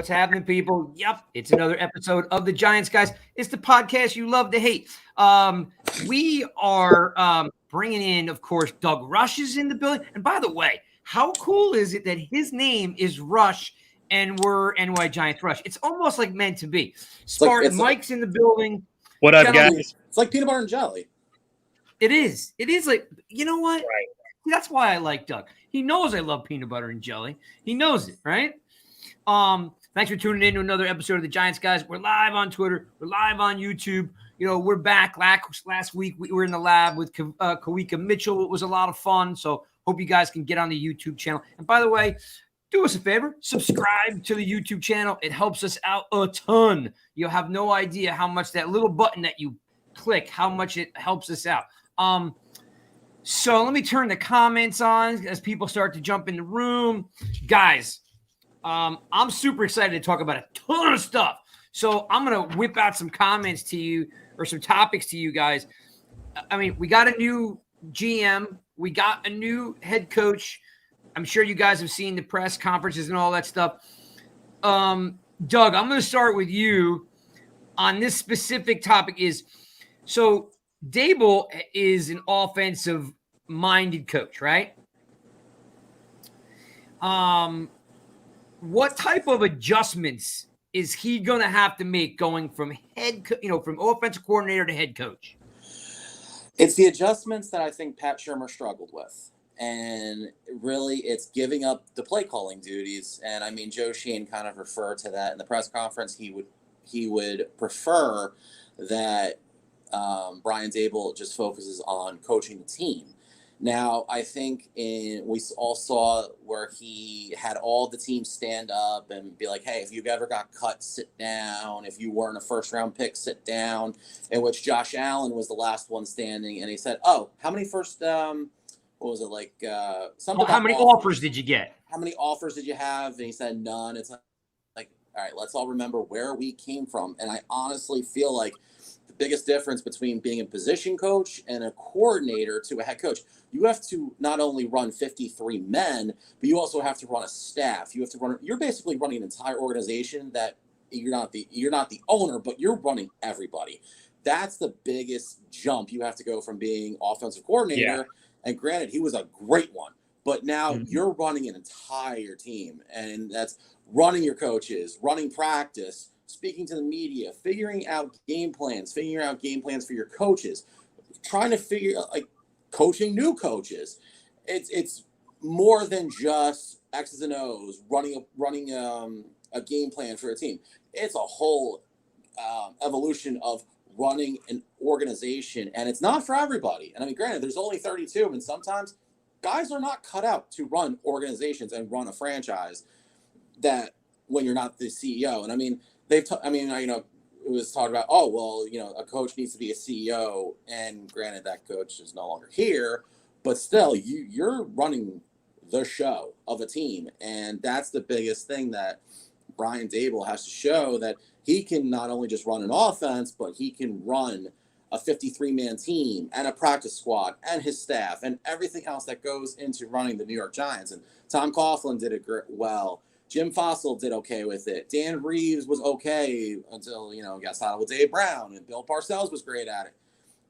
What's happening, people? Yep, it's another episode of the Giants, guys. It's the podcast you love to hate. We are bringing in, of course, Doug Rush is in the building. And by the way, how cool is it that his name is Rush and we're NY Giants Rush? It's almost like meant to be. Spartan Mike's in the building. What up, guys? It's like peanut butter and jelly. It is. It is like, you know what? Right. That's why I like Doug. He knows I love peanut butter and jelly. He knows it, right? Thanks for tuning in to another episode of the Giants, guys. We're live on Twitter. We're live on YouTube. You know, we're back. Last week we were in the lab with Kawika Mitchell. It was a lot of fun. So hope you guys can get on the YouTube channel. And by the way, do us a favor, subscribe to the YouTube channel. It helps us out a ton. You'll have no idea how much that little button that you click, how much it helps us out. So let me turn the comments on as people start to jump in the room. Guys, I'm super excited to talk about a ton of stuff. So I'm going to whip out some comments to you or some topics to you guys. I mean, we got a new GM. We got a new head coach. I'm sure you guys have seen the press conferences and all that stuff. Doug, I'm going to start with you on this specific topic so Daboll is an offensive-minded coach, right? What type of adjustments is he going to have to make going from from offensive coordinator to head coach? It's the adjustments that I think Pat Shurmur struggled with. And really, it's giving up the play calling duties. And I mean, Joe Sheehan kind of referred to that in the press conference. He would prefer that Brian Daboll just focuses on coaching the team. Now, I think we all saw where he had all the teams stand up and be like, hey, if you ever got cut, sit down. If you weren't a first-round pick, sit down. In which Josh Allen was the last one standing. And he said, oh, how many first what was it, like something? How many offers did you get? How many offers did you have? And he said none. It's like, all right, let's all remember where we came from. And I honestly feel like the biggest difference between being a position coach and a coordinator to a head coach, you have to not only run 53 men, but you also have to run a staff. You're basically running an entire organization that you're not the owner, but you're running everybody. That's the biggest jump. You have to go from being offensive coordinator. Yeah. And granted, he was a great one, but now you're running an entire team, and that's running your coaches, running practice, speaking to the media, figuring out game plans for your coaches, trying to figure out, like, coaching new coaches. It's more than just X's and O's, running a game plan for a team. It's a whole evolution of running an organization, and it's not for everybody. And I mean, granted, there's only 32, and sometimes guys are not cut out to run organizations and run a franchise that when you're not the CEO. And I mean, it was talked about, oh, well, a coach needs to be a CEO, and granted, that coach is no longer here, but still, you're running the show of a team, and that's the biggest thing that Brian Daboll has to show, that he can not only just run an offense, but he can run a 53-man team and a practice squad and his staff and everything else that goes into running the New York Giants. And Tom Coughlin did it well. Jim Fossil did okay with it. Dan Reeves was okay until, got saddled with Dave Brown, and Bill Parcells was great at it.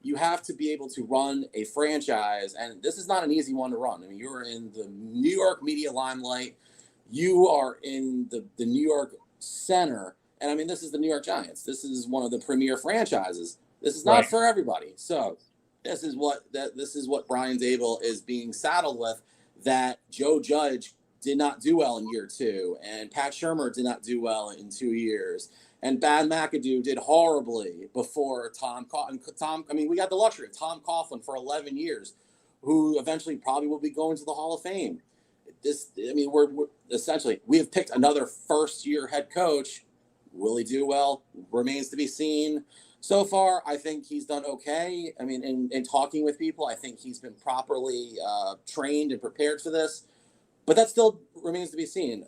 You have to be able to run a franchise, and this is not an easy one to run. I mean, you're in the New York media limelight. You are in the New York center. And I mean, this is the New York Giants. This is one of the premier franchises. This is not for everybody. So this is what Brian Daboll is being saddled with, that Joe Judge did not do well in year 2, and Pat Shurmur did not do well in 2 years, and Bad McAdoo did horribly before Tom. I mean, we got the luxury of Tom Coughlin for 11 years, who eventually probably will be going to the Hall of Fame. We're essentially, we have picked another first-year head coach. Will he do well? Remains to be seen. So far, I think he's done okay. I mean, in talking with people, I think he's been properly trained and prepared for this. But that still remains to be seen.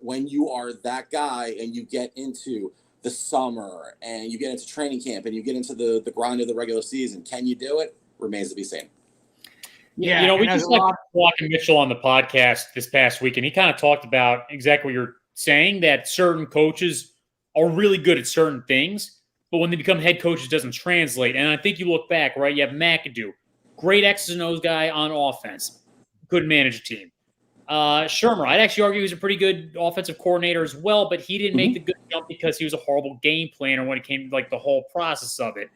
When you are that guy and you get into the summer and you get into training camp and you get into the grind of the regular season, can you do it? Remains to be seen. Yeah, we just had Kawika Mitchell on the podcast this past week, and he kind of talked about exactly what you're saying that certain coaches are really good at certain things, but when they become head coaches, it doesn't translate. And I think you look back, right? You have McAdoo, great X's and O's guy on offense, couldn't manage a team. Shermer, I'd actually argue he's a pretty good offensive coordinator as well, but he didn't make the good jump because he was a horrible game planner when it came to like the whole process of it.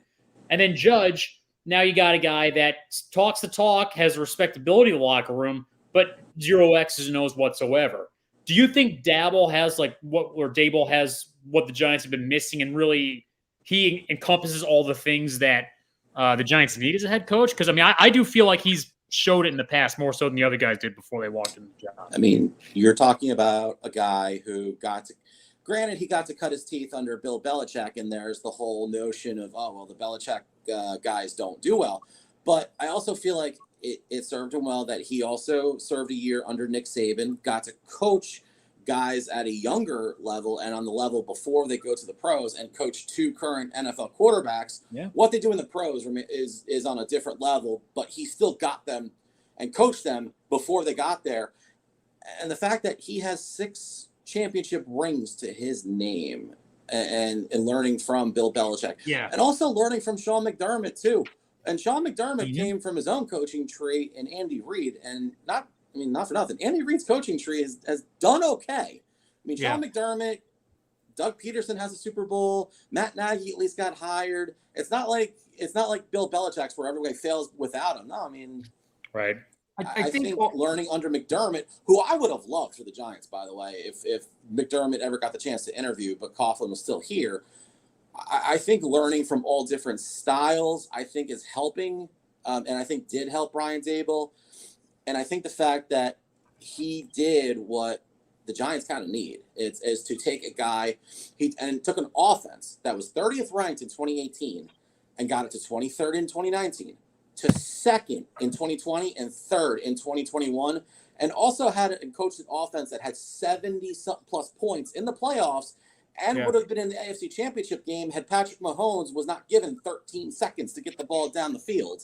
And then Judge, now you got a guy that talks the talk, has respectability in the locker room, but zero X's and O's whatsoever. Do you think Daboll has Daboll has what the Giants have been missing, and really he encompasses all the things that the Giants need as a head coach? Because I do feel like he's showed it in the past more so than the other guys did before they walked in the job. I mean, you're talking about a guy who granted, he got to cut his teeth under Bill Belichick, and there's the whole notion of, the Belichick guys don't do well. But I also feel like it served him well that he also served a year under Nick Saban, got to coach guys at a younger level and on the level before they go to the pros, and coach two current NFL quarterbacks. Yeah. What they do in the pros is on a different level, but he still got them and coached them before they got there. And the fact that he has 6 championship rings to his name and learning from Bill Belichick. Yeah. And also learning from Sean McDermott too. And Sean McDermott came from his own coaching tree in Andy Reid, and not for nothing. Andy Reid's coaching tree has done okay. Sean McDermott, Doug Peterson has a Super Bowl. Matt Nagy at least got hired. It's not like Bill Belichick's where everybody fails without him. No, right. I think learning under McDermott, who I would have loved for the Giants, by the way, if McDermott ever got the chance to interview, but Coughlin was still here. I think learning from all different styles, I think is helping, and I think did help Brian Daboll. And I think the fact that he did what the Giants kind of need is to take a guy, and took an offense that was 30th ranked in 2018 and got it to 23rd in 2019, to 2nd in 2020 and 3rd in 2021, and also had and coached an offense that had 70+ points in the playoffs and would have been in the AFC Championship game had Patrick Mahomes was not given 13 seconds to get the ball down the field.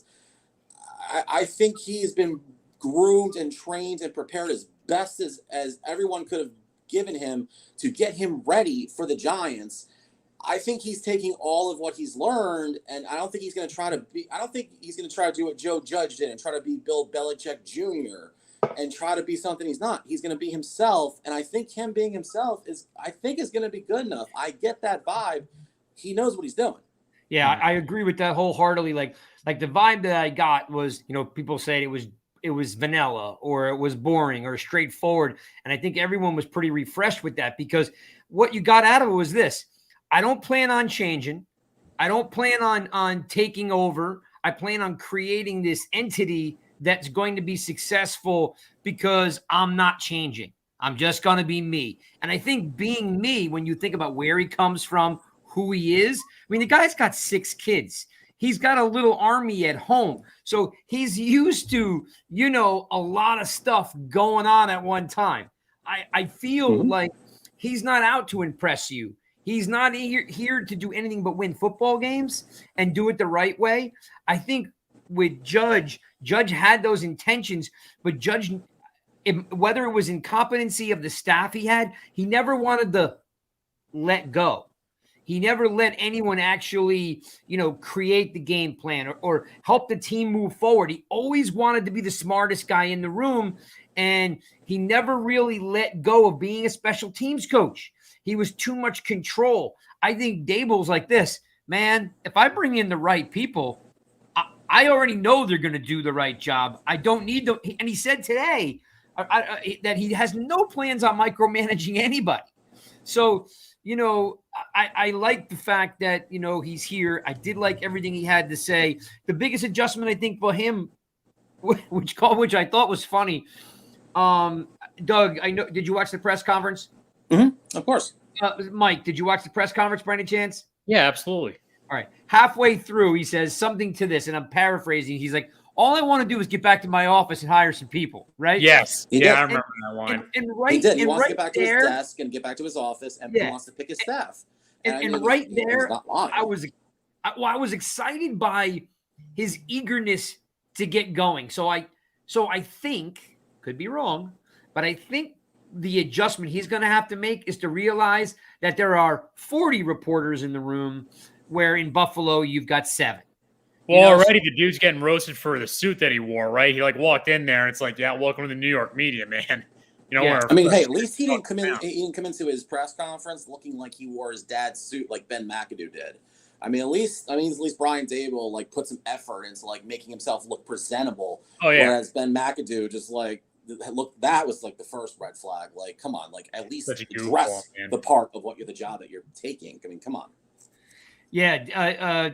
I think he's been groomed and trained and prepared as best as everyone could have given him to get him ready for the Giants. I think he's taking all of what he's learned, and I don't think he's going to try to do what Joe Judge did and try to be Bill Belichick Jr. and try to be something he's not. He's going to be himself, and I think him being himself is going to be good enough. I get that vibe. He knows what he's doing. Yeah, I agree with that wholeheartedly. Like the vibe that I got was, people said it was vanilla or it was boring or straightforward. And I think everyone was pretty refreshed with that, because what you got out of it was this: I don't plan on changing. I don't plan on taking over. I plan on creating this entity that's going to be successful because I'm not changing. I'm just going to be me. And I think being me, when you think about where he comes from, who he is, the guy's got 6 kids. He's got a little army at home. So he's used to, a lot of stuff going on at one time. I feel like he's not out to impress you. He's not here to do anything but win football games and do it the right way. I think with Judge had those intentions, but Judge, whether it was incompetency of the staff he had, he never wanted to let go. He never let anyone actually, create the game plan or help the team move forward. He always wanted to be the smartest guy in the room, and he never really let go of being a special teams coach. He was too much control. I think Daboll's like this, man, if I bring in the right people, I already know they're going to do the right job. I don't need them. And he said today that he has no plans on micromanaging anybody. So, I like the fact that, he's here. I did like everything he had to say. The biggest adjustment, I think, for him, which I thought was funny. Doug, did you watch the press conference? Mm-hmm. Of course. Mike, did you watch the press conference by any chance? Yeah, absolutely. All right. Halfway through, he says something to this, and I'm paraphrasing. He's like, all I want to do is get back to my office and hire some people, right? Yes. He Yeah, did. I remember that line. He did. He wants to get back to his desk and get back to his office, and he wants to pick his staff. And right there, I was excited by his eagerness to get going. So I think, could be wrong, but I think the adjustment he's going to have to make is to realize that there are 40 reporters in the room, where in Buffalo you've got 7. Well, already the dude's getting roasted for the suit that he wore, right? He like walked in there and it's like, yeah, welcome to the New York media, man. You know, Yeah. I mean, hey, at least he didn't come in. He didn't come into his press conference looking like he wore his dad's suit like Ben McAdoo did. I mean, at least Brian Daboll like put some effort into like making himself look presentable. Oh yeah. Whereas Ben McAdoo just like look, that was like the first red flag. Like, come on, like at least dress the part of the job that you're taking. I mean, come on. Yeah.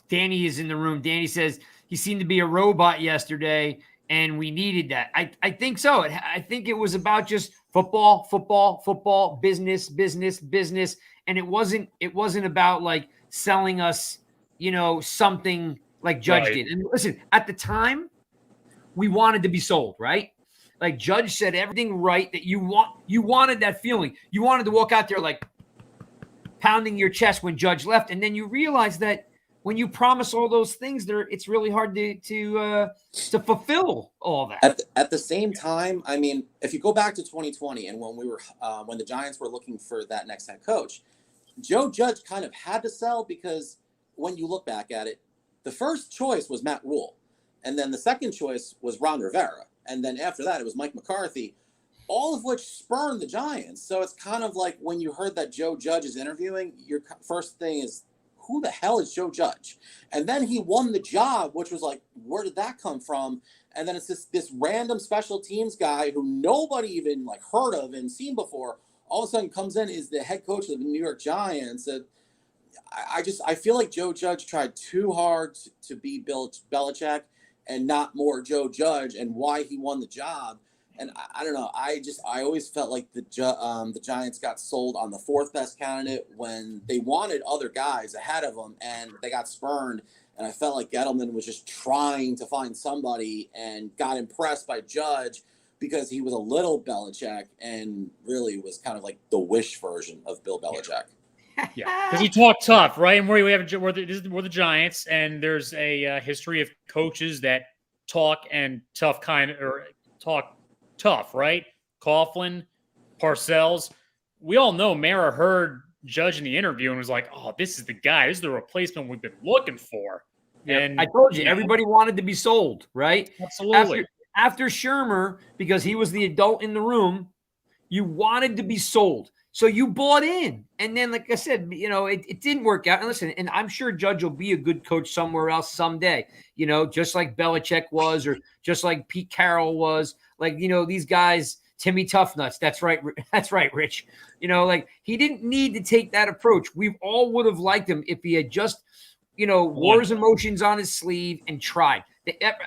Danny is in the room. Danny says he seemed to be a robot yesterday, and we needed that. I think so. I think it was about just football, business, and it wasn't about like selling us, something like Judge did. And listen, at the time, we wanted to be sold, right? Like Judge said everything right that you wanted that feeling. You wanted to walk out there like pounding your chest when Judge left, and then you realize that when you promise all those things, it's really hard to fulfill all that. At the same time, I mean, if you go back to 2020 and when the Giants were looking for that next head coach, Joe Judge kind of had to sell, because when you look back at it, the first choice was Matt Rule, and then the second choice was Ron Rivera, and then after that it was Mike McCarthy, all of which spurned the Giants. So it's kind of like when you heard that Joe Judge is interviewing, your first thing is, who the hell is Joe Judge? And then he won the job, which was like, where did that come from? And then it's this random special teams guy who nobody even like heard of and seen before, all of a sudden comes in, is the head coach of the New York Giants. I feel like Joe Judge tried too hard to be Bill Belichick and not more Joe Judge, and why he won the job. And I don't know. I always felt like the Giants got sold on the fourth best candidate when they wanted other guys ahead of them, and they got spurned. And I felt like Gettleman was just trying to find somebody and got impressed by Judge because he was a little Belichick and really was kind of like the Wish version of Bill Belichick. Yeah, because he talked tough, right? And we're the Giants, and there's a history of coaches that talk tough, right? Coughlin, Parcells. We all know Mara heard Judge in the interview and was like, oh, this is the guy. This is the replacement we've been looking for. Yep. And I told you, everybody wanted to be sold, right? Absolutely. After Shermer, because he was the adult in the room, you wanted to be sold. So you bought in. And then, like I said, it didn't work out. And listen, and I'm sure Judge will be a good coach somewhere else someday, just like Belichick was, or just like Pete Carroll was. Like, these guys, Timmy Toughnuts. That's right. That's right, Rich. Like he didn't need to take that approach. We all would have liked him if he had just, wore his emotions on his sleeve and tried.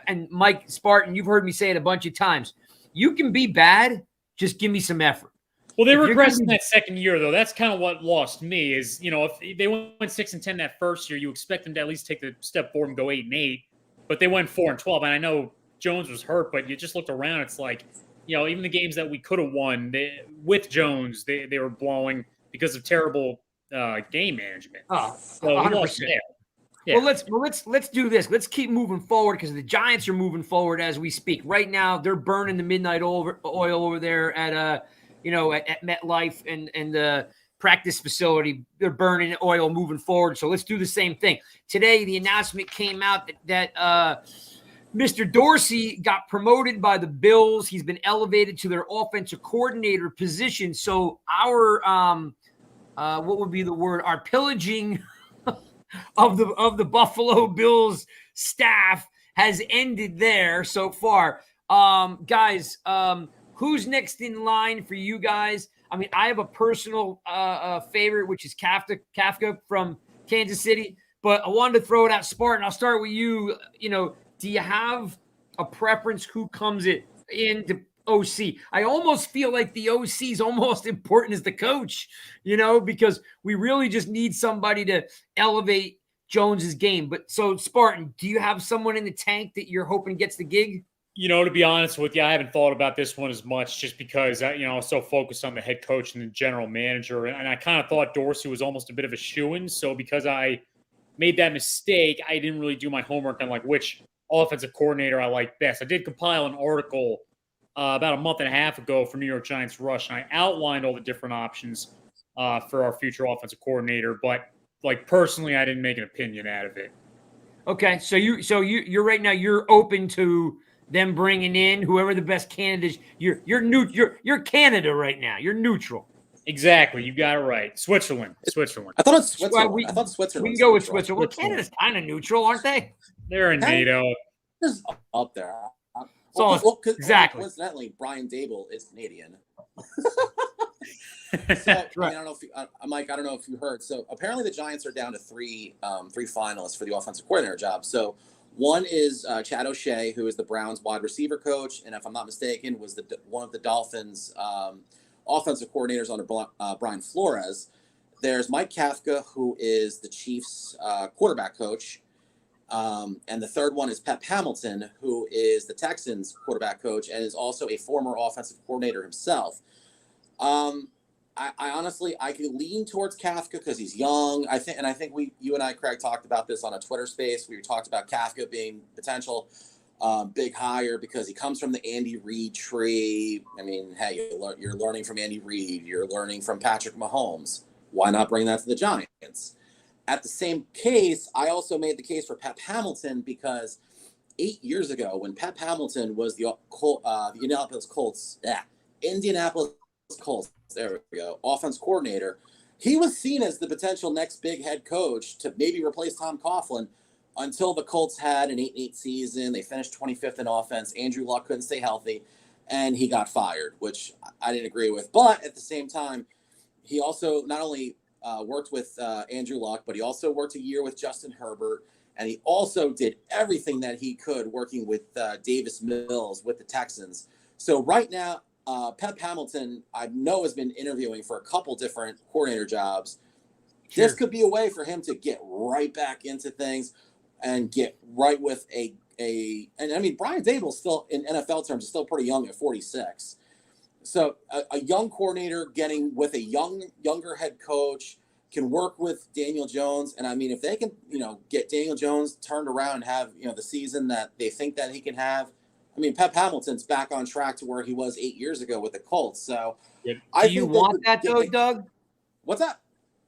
And Mike Spartan, you've heard me say it a bunch of times. You can be bad. Just give me some effort. Well, they regressed in that second year, though. That's kind of what lost me is, if they went 6-10 that first year, you expect them to at least take the step forward and go 8-8. But they went 4-12. And I know Jones was hurt, but you just looked around. It's like, even the games that we could have won with Jones, they were blowing because of terrible game management. Oh, so 100%. Yeah. Well, let's do this. Let's keep moving forward because the Giants are moving forward as we speak. Right now, they're burning the midnight oil over there at MetLife and the practice facility. They're burning oil moving forward. So let's do the same thing. Today, the announcement came out that Mr. Dorsey got promoted by the Bills. He's been elevated to their offensive coordinator position. So our what would be the word? Our pillaging of the Buffalo Bills staff has ended there so far. Guys, who's next in line for you guys? I mean, I have a personal favorite, which is Kafka from Kansas City, but I wanted to throw it out. Spartan, I'll start with you. Do you have a preference who comes into OC? I almost feel like the OC is almost important as the coach, because we really just need somebody to elevate Jones's game. But so, Spartan, do you have someone in the tank that you're hoping gets the gig? To be honest with you, I haven't thought about this one as much just because, I was so focused on the head coach and the general manager. And I kind of thought Dorsey was almost a bit of a shoo-in. So because I made that mistake, I didn't really do my homework on which offensive coordinator I like best. I did compile an article about a month and a half ago for New York Giants Rush, and I outlined all the different options for our future offensive coordinator. But like personally, I didn't make an opinion out of it. Okay, so you're right now you're open to them bringing in whoever the best candidate is. You're Canada right now. You're neutral. Exactly, you got it right. Switzerland. I thought it's Switzerland. We I thought Switzerland. can go with neutral. Switzerland. Well, Canada's kind of neutral, aren't they? They're in NATO. Just up there. Exactly. Coincidentally, Brian Daboll is Canadian. Right. I don't know if Mike. I don't know if you heard. So apparently, the Giants are down to three finalists for the offensive coordinator job. So one is Chad O'Shea, who is the Browns wide receiver coach, and if I'm not mistaken, was one of the Dolphins' offensive coordinators under Brian Flores. There's Mike Kafka, who is the Chiefs' quarterback coach. And the third one is Pep Hamilton, who is the Texans quarterback coach and is also a former offensive coordinator himself. I honestly, I could lean towards Kafka because he's young. I think you and I, Craig, talked about this on a Twitter space. We talked about Kafka being potential big hire because he comes from the Andy Reid tree. I mean, hey, you're learning from Andy Reid. You're learning from Patrick Mahomes. Why not bring that to the Giants? At the same case, I also made the case for Pep Hamilton because 8 years ago, when Pep Hamilton was the Indianapolis Colts, there we go, offense coordinator, he was seen as the potential next big head coach to maybe replace Tom Coughlin until the Colts had an 8-8 season. They finished 25th in offense. Andrew Luck couldn't stay healthy, and he got fired, which I didn't agree with. But at the same time, he also not only worked with Andrew Luck, but he also worked a year with Justin Herbert, and he also did everything that he could working with Davis Mills with the Texans. So right now, Pep Hamilton, I know, has been interviewing for a couple different coordinator jobs. Sure. This could be a way for him to get right back into things and get right with and I mean, Brian Daboll still, in NFL terms, is still pretty young at 46. So a young coordinator getting with a younger head coach can work with Daniel Jones. And I mean, if they can, get Daniel Jones turned around and have, the season that they think that he can have, I mean, Pep Hamilton's back on track to where he was 8 years ago with the Colts. So do you want that though, Doug? What's that?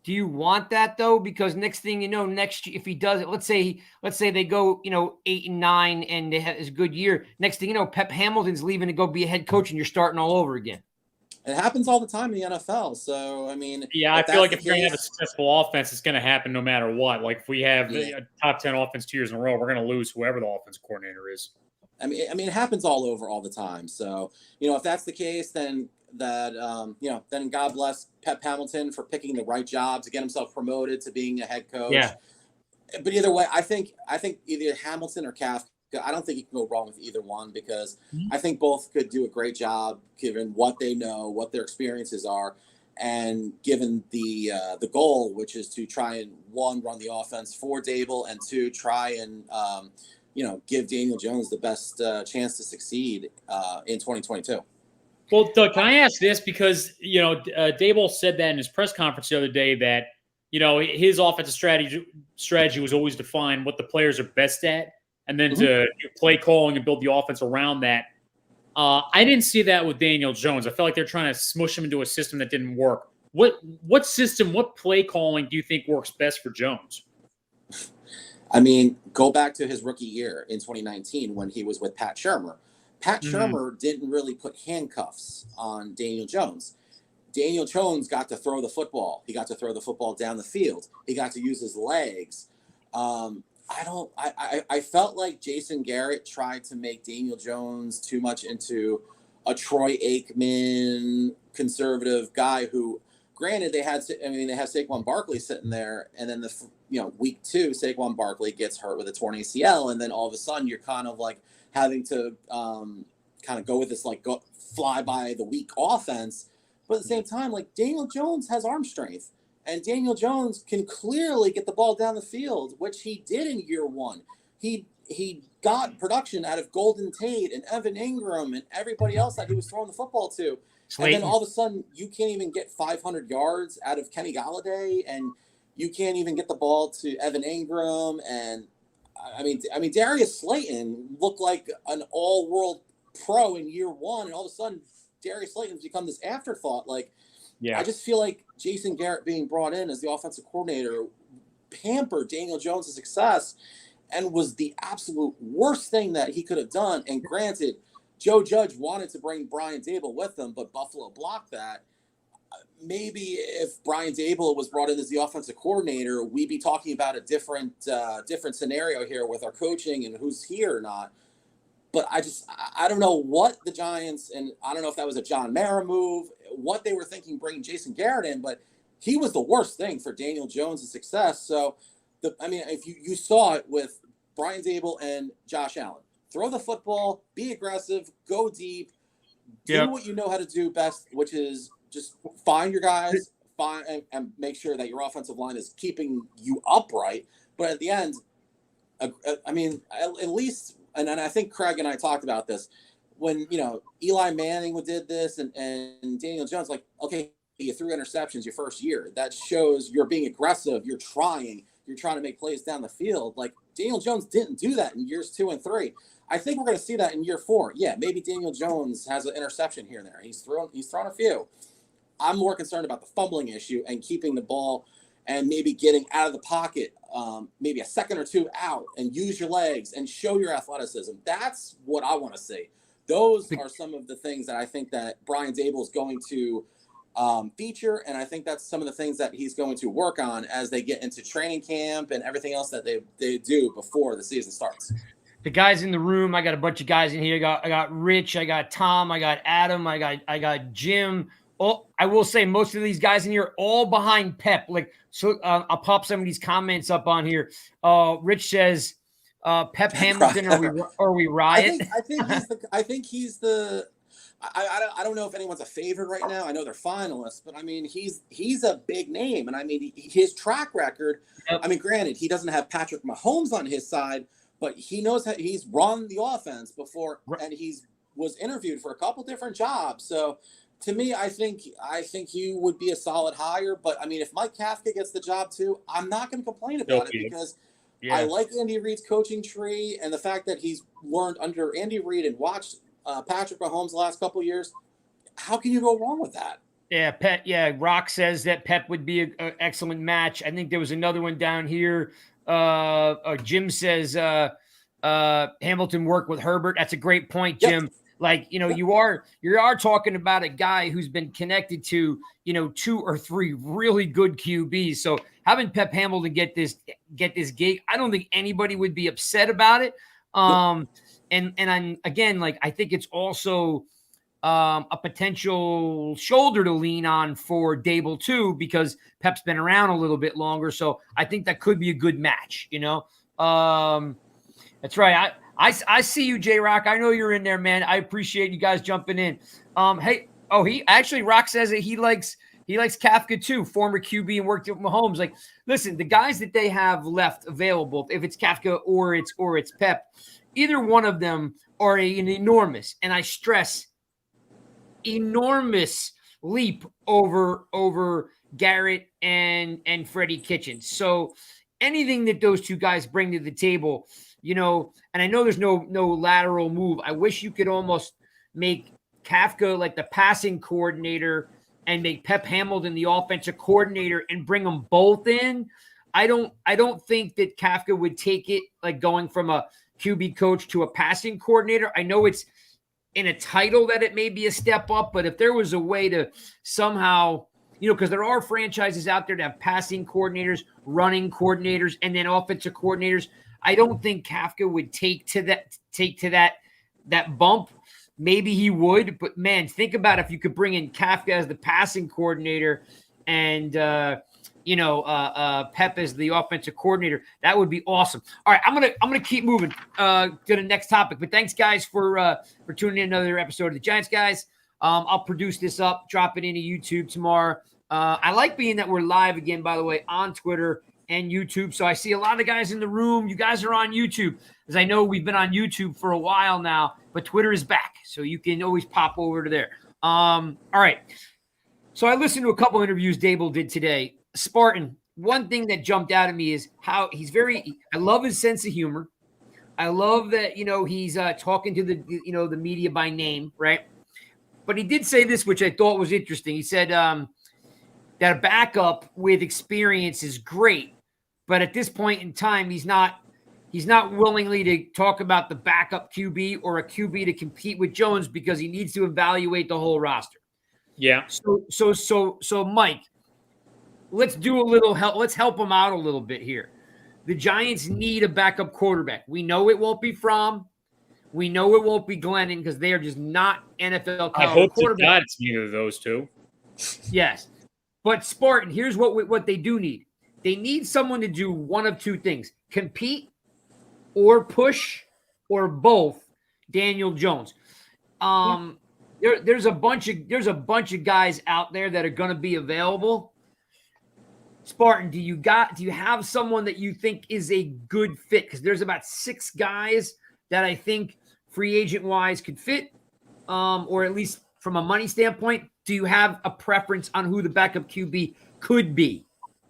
Do you want that though? Because next thing you know, next year, if he does it, let's say they go, 8-9 and they have his good year. Next thing you know, Pep Hamilton's leaving to go be a head coach, and you're starting all over again. It happens all the time in the NFL. So I mean, yeah, I feel like if you're gonna have a successful offense, it's gonna happen no matter what. Like if we have a top 10 offense 2 years in a row, we're gonna lose whoever the offense coordinator is. I mean, it happens all over all the time. So if that's the case, then then God bless Pep Hamilton for picking the right job to get himself promoted to being a head coach. Yeah. But either way, I think either Hamilton or Kafka, I don't think you can go wrong with either one because I think both could do a great job given what they know, what their experiences are, and given the goal, which is to try and one, run the offense for Daboll, and two, try and give Daniel Jones the best chance to succeed in 2022. Well, Doug, can I ask this? Because, Daboll said that in his press conference the other day that, his offensive strategy was always to find what the players are best at and then to do play calling and build the offense around that. I didn't see that with Daniel Jones. I felt like they're trying to smush him into a system that didn't work. What system, what play calling do you think works best for Jones? I mean, go back to his rookie year in 2019 when he was with Pat Shurmur. Pat Shurmur didn't really put handcuffs on Daniel Jones. Daniel Jones got to throw the football. He got to throw the football down the field. He got to use his legs. I felt like Jason Garrett tried to make Daniel Jones too much into a Troy Aikman conservative guy who, granted, they have Saquon Barkley sitting there, and then week 2, Saquon Barkley gets hurt with a torn ACL, and then all of a sudden you're kind of like having to kind of go with this fly by the week offense, but at the same time, like Daniel Jones has arm strength, and Daniel Jones can clearly get the ball down the field, which he did in year 1. He got production out of Golden Tate and Evan Ingram and everybody else that he was throwing the football to. Slayton. And then all of a sudden, you can't even get 500 yards out of Kenny Golladay, and you can't even get the ball to Evan Ingram. And I mean, Darius Slayton looked like an all-world pro in year one, and all of a sudden Darius Slayton's become this afterthought. Like, I just feel like Jason Garrett being brought in as the offensive coordinator pampered Daniel Jones' success and was the absolute worst thing that he could have done. And granted, Joe Judge wanted to bring Brian Daboll with him, but Buffalo blocked that. Maybe if Brian Daboll was brought in as the offensive coordinator, we'd be talking about a different scenario here with our coaching and who's here or not. But I don't know what the Giants, and I don't know if that was a John Mara move, what they were thinking bringing Jason Garrett in, but he was the worst thing for Daniel Jones' success. So, if you saw it with Brian Daboll and Josh Allen, throw the football, be aggressive, go deep, do what you know how to do best, which is just find your guys, and make sure that your offensive line is keeping you upright. But at the end, at least, and I think Craig and I talked about this, when, Eli Manning did this and Daniel Jones, like, okay, you threw interceptions your first year. That shows you're being aggressive. You're trying to make plays down the field. Like, Daniel Jones didn't do that in years 2 and 3. I think we're going to see that in year 4. Yeah, maybe Daniel Jones has an interception here and there. He's thrown a few. I'm more concerned about the fumbling issue and keeping the ball and maybe getting out of the pocket, maybe a second or two out, and use your legs and show your athleticism. That's what I want to see. Those are some of the things that I think that Brian Daboll is going to feature, and I think that's some of the things that he's going to work on as they get into training camp and everything else that they do before the season starts. The guys in the room, I got a bunch of guys in here. I got Rich, I got Tom, I got Adam, I got Jim. Oh, I will say most of these guys in here all behind Pep. Like, so I'll pop some of these comments up on here. Rich says, Pep Hamilton, or we riot. I think he's the. I don't know if anyone's a favorite right now. I know they're finalists, but he's a big name, and his track record. Yep. Granted, he doesn't have Patrick Mahomes on his side, but he knows how he's run the offense before, and was interviewed for a couple different jobs. So, to me, I think he would be a solid hire. But if Mike Kafka gets the job too, I'm not going to complain about it because I like Andy Reid's coaching tree and the fact that he's learned under Andy Reid and watched Patrick Mahomes the last couple of years. How can you go wrong with that? Yeah, Rock says that Pep would be an excellent match. I think there was another one down here. Jim says Hamilton worked with Herbert. That's a great point, Jim. Yep. Like, you are talking about a guy who's been connected to, 2 or 3 really good QBs. So having Pep Hamilton get this gig, I don't think anybody would be upset about it. And I'm, again, like, I think it's also a potential shoulder to lean on for Daboll too, because Pep's been around a little bit longer. So I think that could be a good match, That's right. I see you, J-Rock. I know you're in there, man. I appreciate you guys jumping in. Rock says that he likes Kafka too, former QB and worked with Mahomes. Like, listen, the guys that they have left available, if it's Kafka or it's Pep, either one of them are an enormous, and I stress, enormous leap over Garrett and Freddie Kitchens. So anything that those two guys bring to the table, and I know there's no lateral move. I wish you could almost make Kafka like the passing coordinator and make Pep Hamilton the offensive coordinator and bring them both in. I don't think that Kafka would take it like going from a QB coach to a passing coordinator. I know it's in a title that it may be a step up, but if there was a way to somehow, because there are franchises out there that have passing coordinators, running coordinators, and then offensive coordinators, I don't think Kafka would take to that bump. Maybe he would, but man, think about if you could bring in Kafka as the passing coordinator and Pep as the offensive coordinator. That would be awesome. All right, I'm gonna keep moving to the next topic. But thanks, guys, for tuning in another episode of the Giants Guys. I'll produce this up, drop it into YouTube tomorrow. I like being that we're live again, by the way, on Twitter and YouTube. So I see a lot of guys in the room. You guys are on YouTube. As I know, we've been on YouTube for a while now, but Twitter is back. So you can always pop over to there. All right. So I listened to a couple interviews Daboll did today. Spartan, one thing that jumped out at me is how he's I love his sense of humor. I love that, he's talking to the media by name, right? But he did say this, which I thought was interesting. He said that a backup with experience is great, but at this point in time, he's not willingly to talk about the backup QB or a QB to compete with Jones because he needs to evaluate the whole roster. Yeah. So Mike, let's do a little help. Let's help him out a little bit here. The Giants need a backup quarterback. We know it won't be Fromm. We know it won't be Glennon because they are just not NFL I hope to quarterbacks. God it's neither of those two. Yes. But Spartan, here's what they do need. They need someone to do one of two things: compete or push or both Daniel Jones. There's a bunch of guys out there that are going to be available. Spartan, do you have someone that you think is a good fit? Because there's about 6 guys that I think free agent wise could fit, or at least from a money standpoint. Do you have a preference on who the backup QB could be?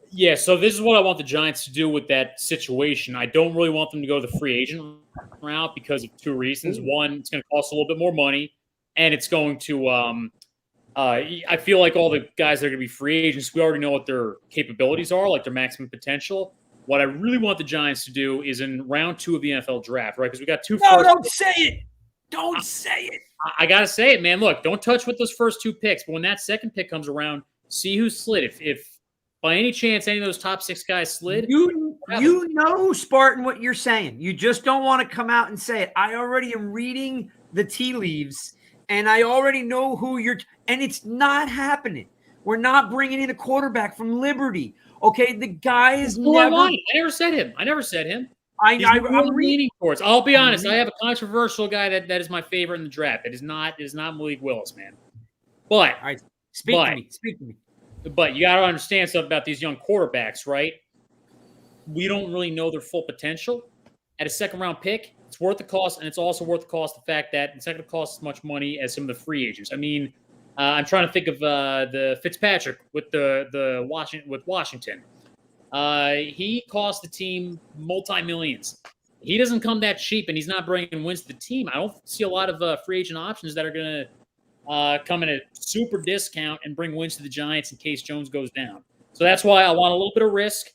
Yeah, so this is what I want the Giants to do with that situation. I don't really want them to go the free agent route because of 2 reasons. One, it's going to cost a little bit more money, and it's going to I feel like all the guys that are going to be free agents, we already know what their capabilities are, like their maximum potential. What I really want the Giants to do is in round 2 of the NFL draft, right? Because we got 2 No, first. don't say it. Don't say it. I got to say it, man. Look, don't touch with those first 2 picks. But when that second pick comes around, see who slid. If by any chance any of those top 6 guys slid, you know, Spartan, what you're saying. You just don't want to come out and say it. I already am reading the tea leaves, and I already know who you're – and it's not happening. We're not bringing in a quarterback from Liberty. Okay, the guy is who I never – wanted. I never said him. I'm reading towards. I'll be honest. I have a controversial guy that is my favorite in the draft. It is not Malik Willis, man. But all right, speak to me. But you got to understand something about these young quarterbacks, right? We don't really know their full potential. At a second-round pick, it's worth the cost, and it's also worth the cost of the fact that it's not going to cost as much money as some of the free agents. I mean, I'm trying to think of the Fitzpatrick with Washington. He cost the team multi-millions. He doesn't come that cheap, and he's not bringing wins to the team. I don't see a lot of free agent options that are going to come in a super discount and bring wins to the Giants in case Jones goes down. So that's why I want a little bit of risk,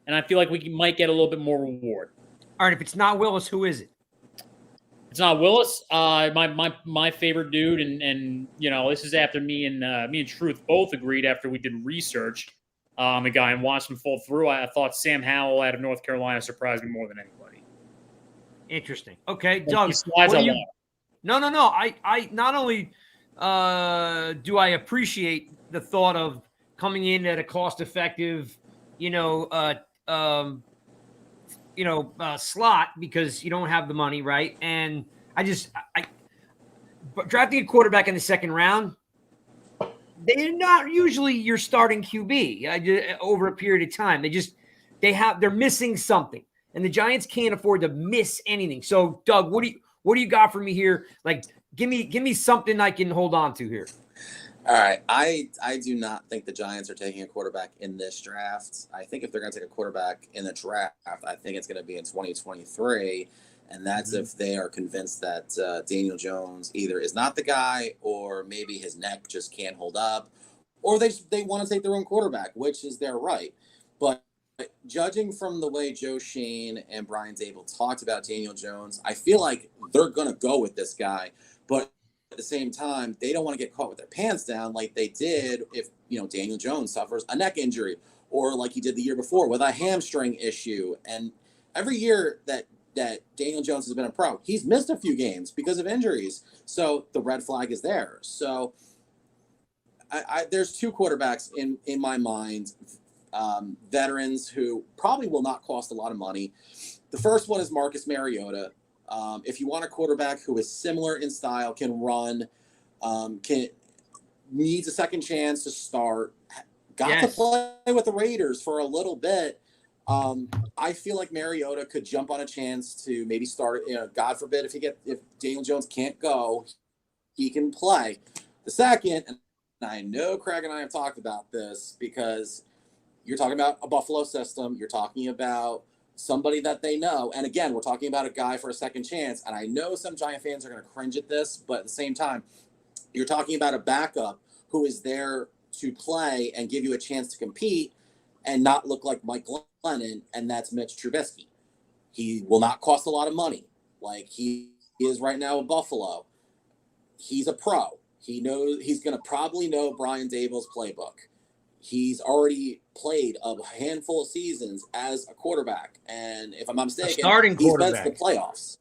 and I feel like we might get a little bit more reward. All right, if it's not Willis, who is it? It's not Willis. My favorite dude, and this is after me and Truth both agreed after we did research on the guy and watched him fall through. I thought Sam Howell out of North Carolina surprised me more than anybody. Interesting. Okay, Doug. No. I not only do I appreciate the thought of coming in at a cost-effective, slot because you don't have the money, right? And but drafting a quarterback in the second round, they're not usually your starting QB over a period of time. They're missing something, and the Giants can't afford to miss anything. So, Doug, what do you got for me here? Like, give me something I can hold on to here. All right. I do not think the Giants are taking a quarterback in this draft. I think if they're going to take a quarterback in the draft, I think it's going to be in 2023. And that's if they are convinced that Daniel Jones either is not the guy or maybe his neck just can't hold up, or they want to take their own quarterback, which is their right. But judging from the way Joe Shane and Brian Daboll talked about Daniel Jones, I feel like they're going to go with this guy. But at the same time, they don't want to get caught with their pants down like they did if, Daniel Jones suffers a neck injury or like he did the year before with a hamstring issue. And every year that Daniel Jones has been a pro, he's missed a few games because of injuries. So the red flag is there. So there's 2 quarterbacks in my mind, veterans who probably will not cost a lot of money. The first one is Marcus Mariota. If you want a quarterback who is similar in style, can run, needs a second chance to start, to play with the Raiders for a little bit. I feel like Mariota could jump on a chance to maybe start. God forbid if Daniel Jones can't go, he can play. The second, and I know Craig and I have talked about this because you're talking about a Buffalo system. You're talking about somebody that they know. And again, we're talking about a guy for a second chance. And I know some Giant fans are going to cringe at this, but at the same time, you're talking about a backup who is there to play and give you a chance to compete and not look like Mike Glennon, and that's Mitch Trubisky. He will not cost a lot of money like he is right now in Buffalo. He's a pro. He knows he's going to probably know Brian Daboll's playbook. He's already played a handful of seasons as a quarterback, and if I'm not mistaken, he's been to the playoffs.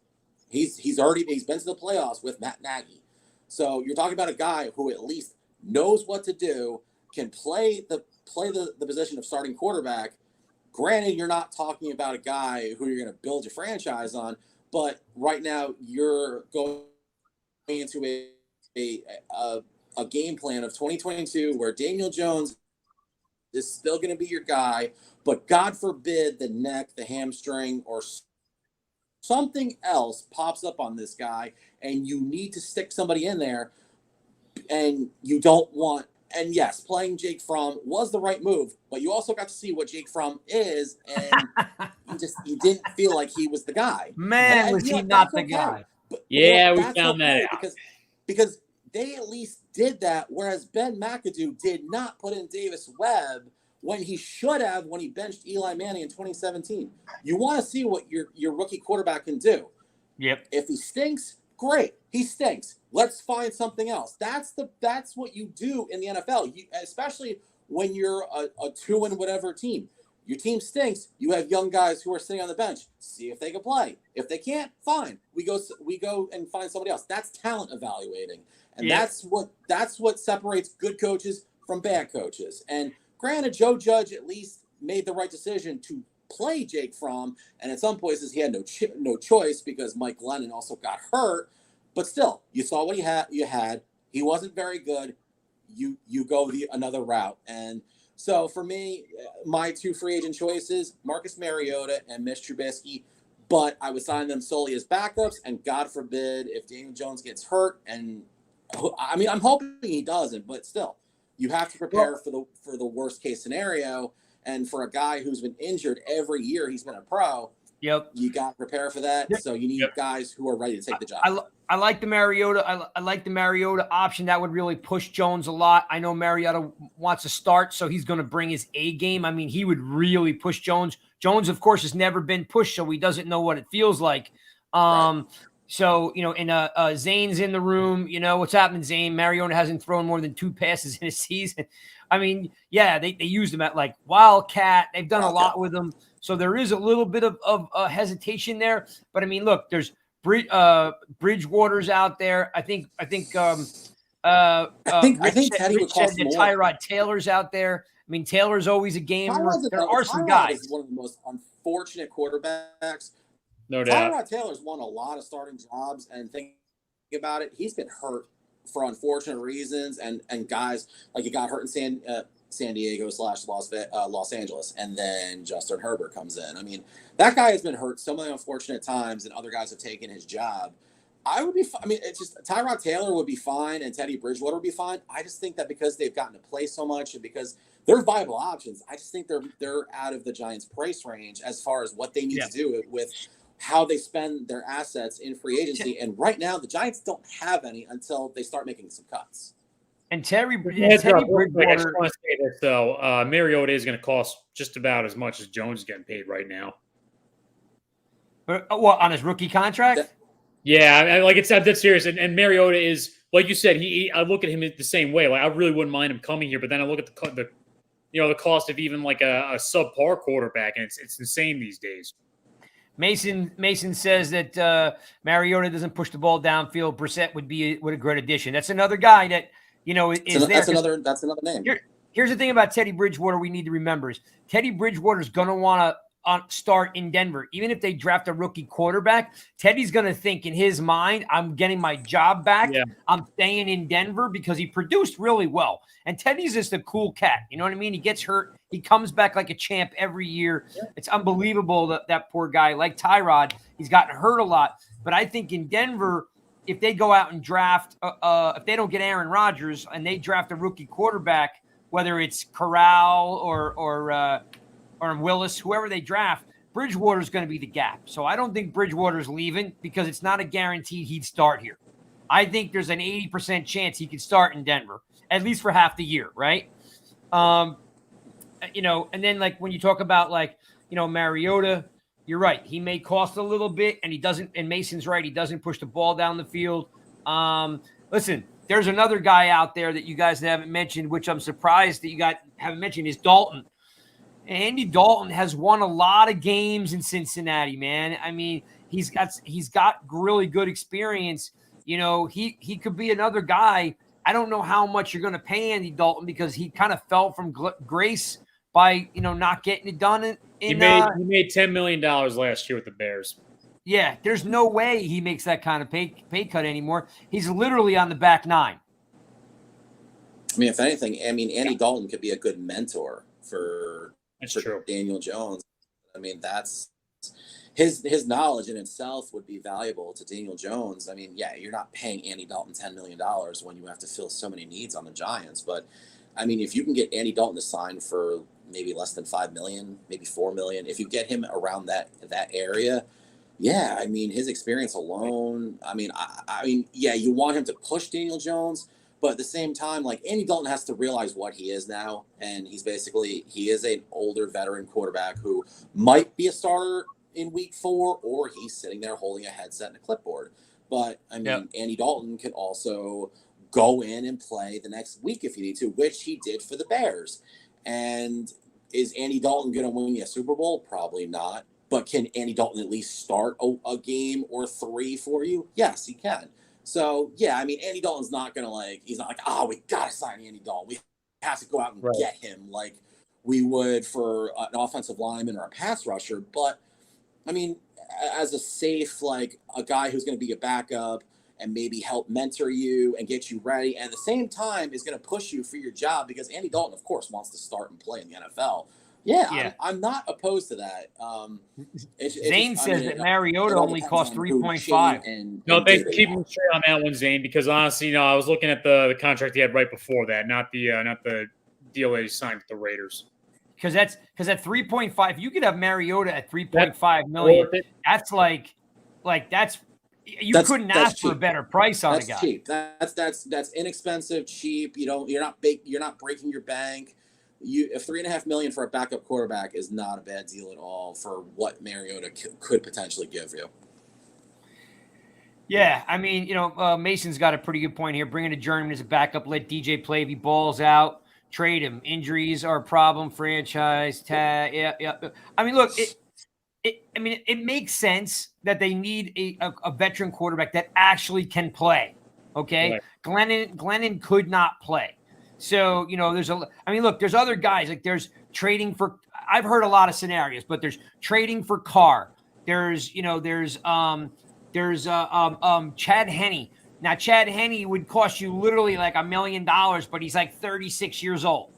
He's been to the playoffs with Matt Nagy. So you're talking about a guy who at least knows what to do, can play the position of starting quarterback. Granted, you're not talking about a guy who you're going to build your franchise on, but right now you're going into a game plan of 2022 where Daniel Jones is still going to be your guy, but God forbid the neck, the hamstring, or something else pops up on this guy, and you need to stick somebody in there, and you don't want. And yes, playing Jake Fromm was the right move, but you also got to see what Jake Fromm is, and you didn't feel like he was the guy. Man, was he not the guy? But, yeah, we found that out. Because they at least did that, whereas Ben McAdoo did not put in Davis Webb when he should have when he benched Eli Manning in 2017. You want to see what your rookie quarterback can do. Yep. If he stinks, great. He stinks. Let's find something else. That's what you do in the NFL, especially when you're a 2-and-whatever team. Your team stinks. You have young guys who are sitting on the bench. See if they can play. If they can't, fine. We go and find somebody else. That's talent evaluating, and that's what separates good coaches from bad coaches. And granted, Joe Judge at least made the right decision to play Jake Fromm, and in some places he had no choice because Mike Glennon also got hurt. But still, you saw what you had. He wasn't very good. You go another route. And so for me, my two free agent choices, Marcus Mariota and Mitch Trubisky, but I would sign them solely as backups. And God forbid if Daniel Jones gets hurt, and I mean, I'm hoping he doesn't, but still, you have to prepare for the worst case scenario. And for a guy who's been injured every year, he's been a pro. Yep. You got to prepare for that. Yep. So you need guys who are ready to take the job. I like the Mariota. I like the Mariota option. That would really push Jones a lot. I know Mariota wants to start, so he's going to bring his A game. I mean, he would really push Jones. Jones, of course, has never been pushed, so he doesn't know what it feels like. Right. So, Zane's in the room. What's happening, Zane? Mariota hasn't thrown more than 2 passes in a season. I mean, yeah, they used him at like Wildcat. They've done a lot with him. So there is a little bit of hesitation there. But, I mean, look, there's Bridgewater's out there. I think Teddy would cost more. Tyrod Taylor's out there. I mean, Taylor's always a gamer. There are some guys. Is one of the most unfortunate quarterbacks. No doubt. Tyrod Taylor's won a lot of starting jobs, and think about it, he's been hurt for unfortunate reasons, and guys like he got hurt in San Diego / Los Angeles, and then Justin Herbert comes in. I mean, that guy has been hurt so many unfortunate times, and other guys have taken his job. It's just Tyrod Taylor would be fine, and Teddy Bridgewater would be fine. I just think that because they've gotten to play so much, and because they're viable options, I just think they're out of the Giants' price range as far as what they need to do with how they spend their assets in free agency. And right now, the Giants don't have any until they start making some cuts. And Teddy Bridgewater. I just want to say this, though. Mariota is going to cost just about as much as Jones is getting paid right now. But, on his rookie contract? It's that serious. And Mariota is, like you said, I look at him the same way. Like, I really wouldn't mind him coming here, but then I look at the cost of even like a subpar quarterback, and it's insane these days. Mason says that Mariota doesn't push the ball downfield. Brissett would be a great addition. That's another guy that is there. That's another name. Here's the thing about Teddy Bridgewater we need to remember is Teddy Bridgewater is going to want to start in Denver. Even if they draft a rookie quarterback, Teddy's going to think in his mind, I'm getting my job back. Yeah. I'm staying in Denver because he produced really well. And Teddy's just a cool cat. You know what I mean? He gets hurt. He comes back like a champ every year. Yeah. It's unbelievable that poor guy, like Tyrod, he's gotten hurt a lot. But I think in Denver, if they go out and draft, if they don't get Aaron Rodgers and they draft a rookie quarterback, whether it's Corral or Willis, whoever they draft, Bridgewater's going to be the gap. So I don't think Bridgewater's leaving because it's not a guaranteed he'd start here. I think there's an 80% chance he could start in Denver, at least for half the year, right? And then like when you talk about like, Mariota, you're right. He may cost a little bit, and he doesn't, and Mason's right. He doesn't push the ball down the field. Listen, there's another guy out there that you guys haven't mentioned, which I'm surprised that you haven't mentioned, is Dalton. Andy Dalton has won a lot of games in Cincinnati, man. I mean, he's got really good experience. He could be another guy. I don't know how much you're going to pay Andy Dalton because he kind of fell from grace by not getting it done. He made $10 million last year with the Bears. Yeah, there's no way he makes that kind of pay cut anymore. He's literally on the back nine. I mean, if anything, Andy Dalton could be a good mentor for true. Daniel Jones. I mean, that's his knowledge in itself would be valuable to Daniel Jones. I mean, yeah, you're not paying Andy Dalton $10 million when you have to fill so many needs on the Giants. But, I mean, if you can get Andy Dalton to sign for maybe less than $5 million, maybe $4 million, if you get him around that area, yeah, I mean, his experience alone, I mean, yeah, you want him to push Daniel Jones, but at the same time, like, Andy Dalton has to realize what he is now, and he is an older veteran quarterback who might be a starter in week 4, or he's sitting there holding a headset and a clipboard. But, I mean, Andy Dalton can also go in and play the next week if you need to, which he did for the Bears. And is Andy Dalton going to win you a Super Bowl? Probably not. But can Andy Dalton at least start a game or 3 for you? Yes, he can. So, yeah, I mean, Andy Dalton's not going to, he's not like, we got to sign Andy Dalton. We have to go out and get him like we would for an offensive lineman or a pass rusher. But, I mean, as a safe, a guy who's going to be a backup and maybe help mentor you and get you ready, and at the same time is going to push you for your job, because Andy Dalton, of course, wants to start and play in the NFL. Yeah. I'm not opposed to that. Zane says that Mariota only cost 3.5. No, thanks for keeping straight on that one, Zane, because honestly, I was looking at the contract he had right before that, not the deal that he signed with the Raiders. Because at 3.5, you could have Mariota at 3.5 million. That's couldn't ask for a better price on a guy. That's cheap. That's inexpensive, cheap. You're not breaking your bank. If $3.5 million for a backup quarterback is not a bad deal at all for what Mariota could potentially give you. Yeah, I mean, Mason's got a pretty good point here. Bring in a journeyman as a backup. Let DJ play if he balls out. Trade him. Injuries are a problem. Franchise tag. Yeah. I mean, look, it makes sense that they need a veteran quarterback that actually can play. Okay, right. Glennon could not play. So, there's other guys, like there's trading for, I've heard a lot of scenarios, but there's trading for Carr. There's Chad Henny. Now, Chad Henny would cost you literally like $1 million, but he's like 36 years old,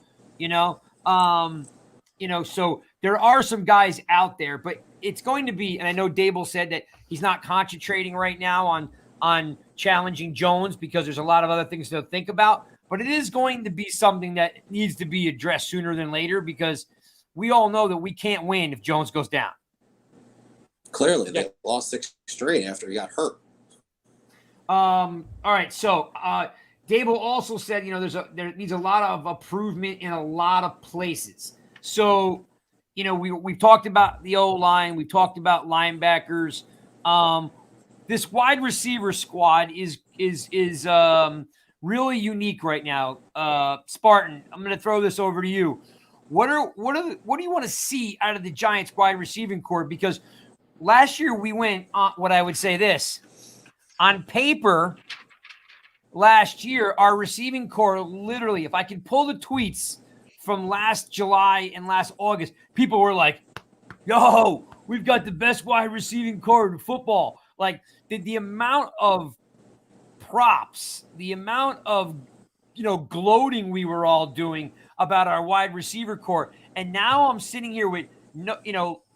so there are some guys out there, but it's going to be, and I know Daboll said that he's not concentrating right now on challenging Jones because there's a lot of other things to think about. But it is going to be something that needs to be addressed sooner than later, because we all know that we can't win if Jones goes down. Clearly, they lost 6 straight after he got hurt. All right, so Daboll also said, there needs a lot of improvement in a lot of places. So, we've talked about the O-line, we've talked about linebackers. This wide receiver squad is really unique right now. Spartan, I'm going to throw this over to you. What do you want to see out of the Giants wide receiving core? Because last year we went on, what I would say this, on paper last year, our receiving core, literally, if I could pull the tweets from last July and last August, people were like, yo, we've got the best wide receiving core in football. Like the amount of props, the amount of, gloating we were all doing about our wide receiver core. And now I'm sitting here with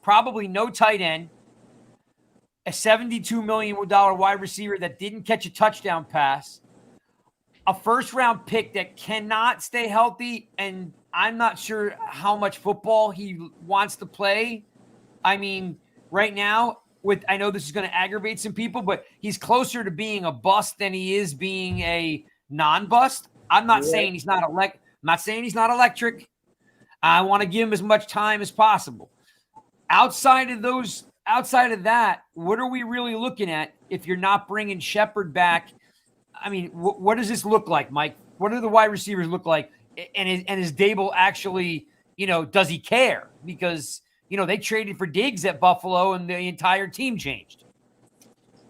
probably no tight end, a $72 million wide receiver that didn't catch a touchdown pass, a first-round pick that cannot stay healthy, and I'm not sure how much football he wants to play. I mean, right now, I know this is going to aggravate some people, but he's closer to being a bust than he is being a non-bust. I'm not saying he's not electric. I want to give him as much time as possible. Outside of that, what are we really looking at if you're not bringing Shepard back? I mean, what does this look like, Mike? What do the wide receivers look like? And is Daboll actually, does he care? Because, they traded for Diggs at Buffalo and the entire team changed.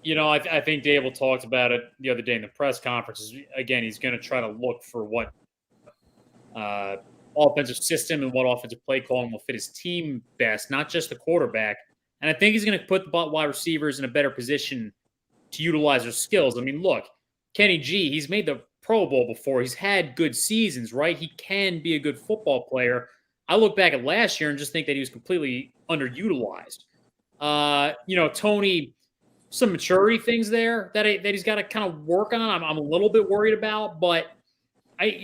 I think Daboll talked about it the other day in the press conferences. Again, he's going to try to look for what offensive system and what offensive play calling will fit his team best, not just the quarterback. And I think he's going to put the wide receivers in a better position to utilize their skills. I mean, look, Kenny G, he's made the Pro Bowl before. He's had good seasons, right? He can be a good football player. I look back at last year and just think that he was completely underutilized. Tony, some maturity things there that he's got to kind of work on. I'm a little bit worried about, but I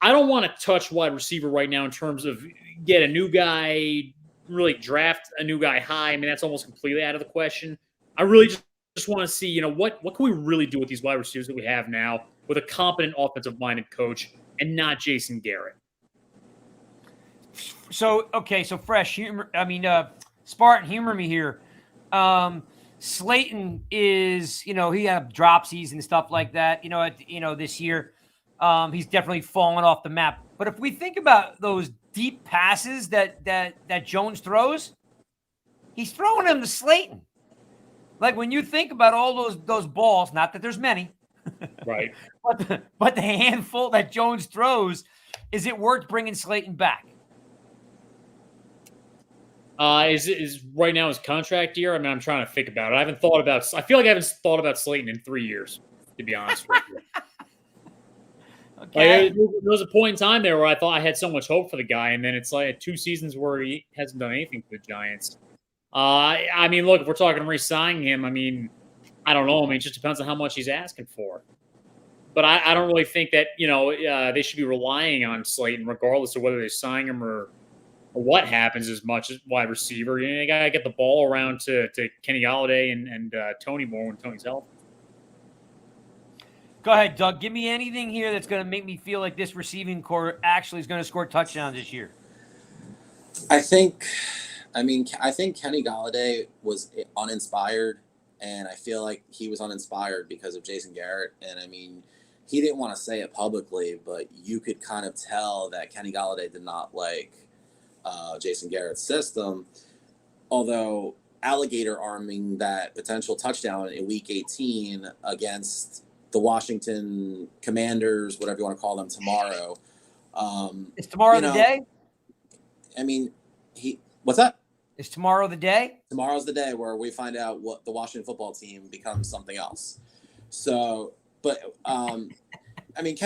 don't want to touch wide receiver right now in terms of get a new guy, really draft a new guy high. I mean, that's almost completely out of the question. I really just want to see, what can we really do with these wide receivers that we have now with a competent offensive-minded coach and not Jason Garrett. So Fresh, Spartan, humor me here. Slayton is, he had dropsies and stuff like that, this year. He's definitely fallen off the map. But if we think about those deep passes that Jones throws, he's throwing them to Slayton. Like when you think about all those balls, not that there's many, right? but the handful that Jones throws, is it worth bringing Slayton back? Is right now his contract year? I mean, I'm trying to think about it. I feel like I haven't thought about Slayton in 3 years, to be honest with you. Okay. There was a point in time there where I thought I had so much hope for the guy, and then it's like 2 seasons where he hasn't done anything for the Giants. I mean, look, if we're talking re-signing him, I mean, I don't know. I mean, it just depends on how much he's asking for. But I don't really think that, they should be relying on Slayton regardless of whether they sign him or what happens as much as wide receiver. You got to get the ball around to Kenny Golladay and Tony more when Tony's healthy. Go ahead, Doug. Give me anything here that's going to make me feel like this receiving core actually is going to score touchdowns this year. I think Kenny Golladay was uninspired, and I feel like he was uninspired because of Jason Garrett. And I mean, he didn't want to say it publicly, but you could kind of tell that Kenny Golladay did not like Jason Garrett's system. Although alligator arming that potential touchdown in Week 18 against the Washington Commanders, whatever you want to call them, tomorrow. Is tomorrow the day? I mean, what's that? Is tomorrow the day? Tomorrow's the day where we find out what the Washington football team becomes something else. So, but Kenny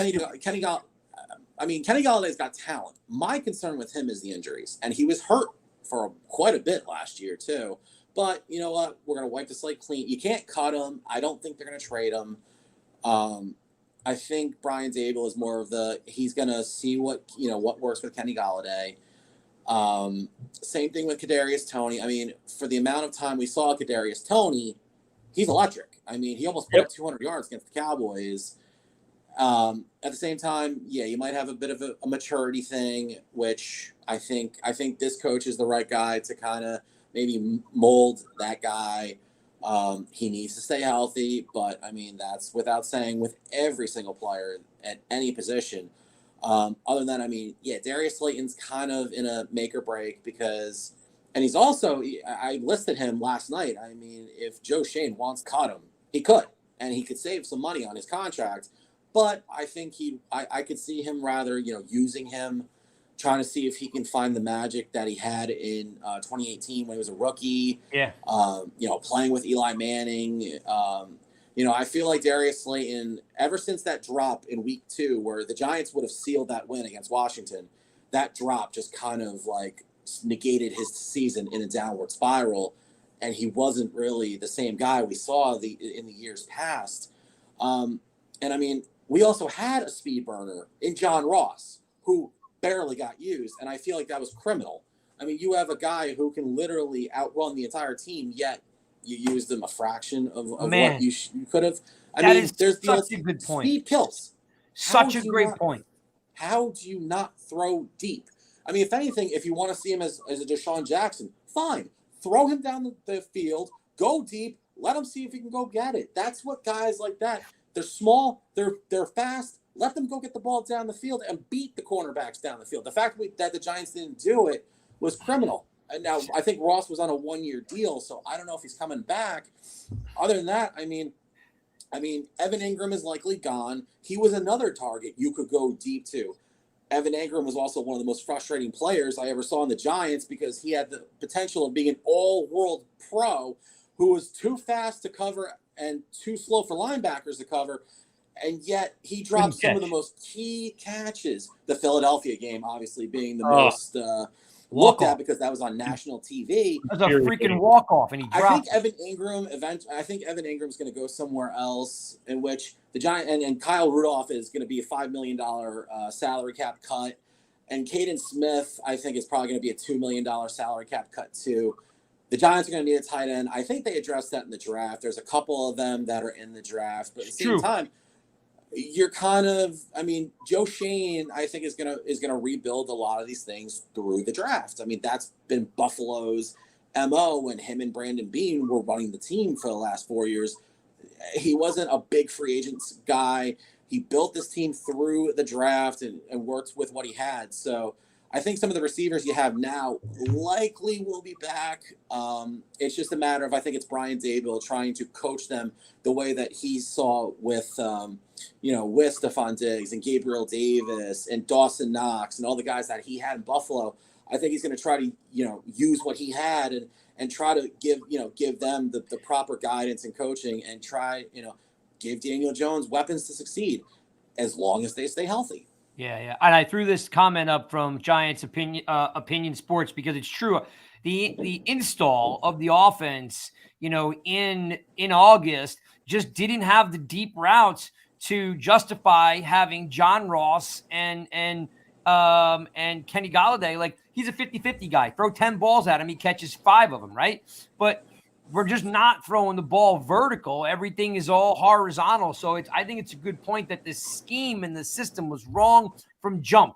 Galladay's got talent. My concern with him is the injuries, and he was hurt for quite a bit last year too. But you know what? We're gonna wipe the slate clean. You can't cut him. I don't think they're gonna trade him. I think Brian Daboll is more of he's gonna see what works with Kenny Golladay. Same thing with Kadarius Toney. I mean, for the amount of time we saw Kadarius Toney, he's electric. I mean, he almost put up 200 yards against the Cowboys. At the same time, yeah, you might have a bit of a maturity thing, which I think this coach is the right guy to kind of maybe mold that guy. He needs to stay healthy, but I mean, that's without saying with every single player at any position. Other than that, I mean, yeah, Darius Slayton's kind of in a make or break and he's also, I listed him last night. I mean, if Joe Shane wants to cut him, he could, and he could save some money on his contract. But I think I could see him rather, using him, trying to see if he can find the magic that he had in 2018 when he was a rookie. Yeah. Playing with Eli Manning. I feel like Darius Slayton, ever since that drop in Week 2, where the Giants would have sealed that win against Washington, that drop just kind of like negated his season in a downward spiral, and he wasn't really the same guy we saw in the years past. And I mean, we also had a speed burner in John Ross, who barely got used, and I feel like that was criminal. I mean, you have a guy who can literally outrun the entire team, yet you used him a fraction of what you could have. I mean, there's such a good point. Speed kills. Such a great point. How do you not throw deep? I mean, if anything, if you want to see him as a Deshaun Jackson, fine. Throw him down the field, go deep, let him see if he can go get it. That's what guys like that. They're small, they're fast. Let them go get the ball down the field and beat the cornerbacks down the field. The fact that the Giants didn't do it was criminal. And now I think Ross was on a 1-year deal, so I don't know if he's coming back. Other than that, I mean, Evan Ingram is likely gone. He was another target you could go deep to. Evan Ingram was also one of the most frustrating players I ever saw in the Giants because he had the potential of being an all-world pro who was too fast to cover and too slow for linebackers to cover. And yet he dropped some of the most key catches. The Philadelphia game, obviously, being the most looked at because that was on national TV. That's a freaking walk-off, and he dropped. I think Evan Ingram's going to go somewhere else, in which the Giant and Kyle Rudolph is going to be a $5 million salary cap cut, and Caden Smith I think is probably going to be a $2 million salary cap cut too. The Giants are going to need a tight end. I think they addressed that in the draft. There's a couple of them that are in the draft, but at the same time, you're kind of, I mean, Joe Shane, I think is gonna rebuild a lot of these things through the draft. I mean, that's been Buffalo's MO when him and Brandon Beane were running the team for the last 4 years. He wasn't a big free agents guy. He built this team through the draft and worked with what he had. So I think some of the receivers you have now likely will be back. It's just a matter of, I think it's Brian Daboll trying to coach them the way that he saw with Stephon Diggs and Gabriel Davis and Dawson Knox and all the guys that he had in Buffalo. I think he's going to try to, use what he had and try to give them the proper guidance and coaching and try, give Daniel Jones weapons to succeed as long as they stay healthy. Yeah. And I threw this comment up from Giants Opinion Sports because it's true. The install of the offense, in August just didn't have the deep routes to justify having John Ross and Kenny Golladay. Like, he's a 50-50 guy. Throw 10 balls at him, he catches 5 of them, right? But we're just not throwing the ball vertical. Everything is all horizontal. So I think it's a good point that the scheme and the system was wrong from jump.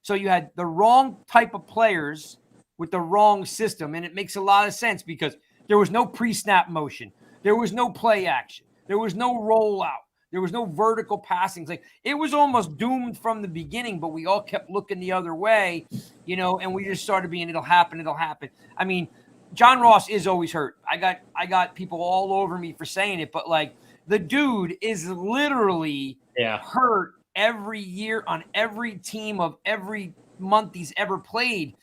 So you had the wrong type of players with the wrong system. And it makes a lot of sense because there was no pre-snap motion. There was no play action. There was no rollout. There was no vertical passings. Like, it was almost doomed from the beginning, but we all kept looking the other way, and we just started being, it'll happen. I mean, John Ross is always hurt. I got people all over me for saying it, but like, the dude is literally hurt every year on every team of every month he's ever played.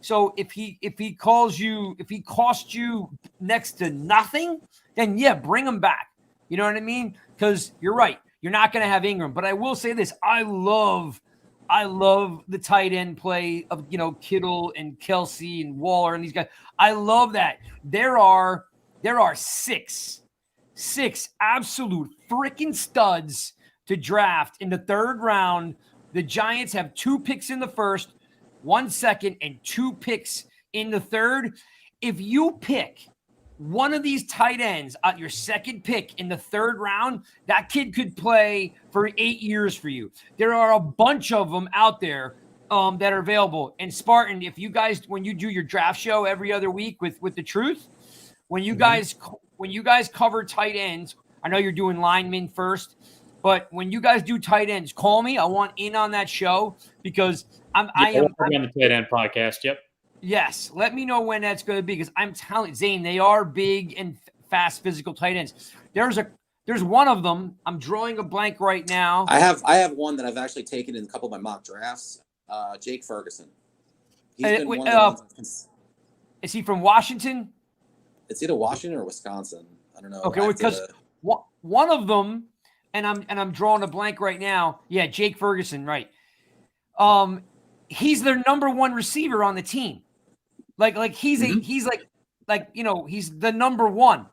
So if he cost you next to nothing, then bring him back. You know what I mean? Because you're right. You're not going to have Ingram. But I will say this. I love the tight end play of, Kittle and Kelsey and Waller and these guys. I love that. There are 6 absolute freaking studs to draft in the 3rd round. The Giants have 2 picks in the 1st, 1 second, and 2 picks in the 3rd. If you pick one of these tight ends at your 2nd pick in the 3rd round, that kid could play for 8 years for you. There are a bunch of them out there that are available. And Spartan, if you guys, when you do your draft show every other week with the Truth, when you guys cover tight ends, I know you're doing linemen first, but when you guys do tight ends, call me. I want in on that show because I am on the tight end podcast. Yep. Yes, let me know when that's going to be because I'm telling you, Zane, they are big and fast physical tight ends. There's one of them. I'm drawing a blank right now. I have one that I've actually taken in a couple of my mock drafts. Jake Ferguson. He's been one of the is he from Washington? It's either Washington or Wisconsin. I don't know. Okay, because one of them, and I'm drawing a blank right now. Yeah, Jake Ferguson, right? He's their number 1 receiver on the team. Like he's he's the number 1.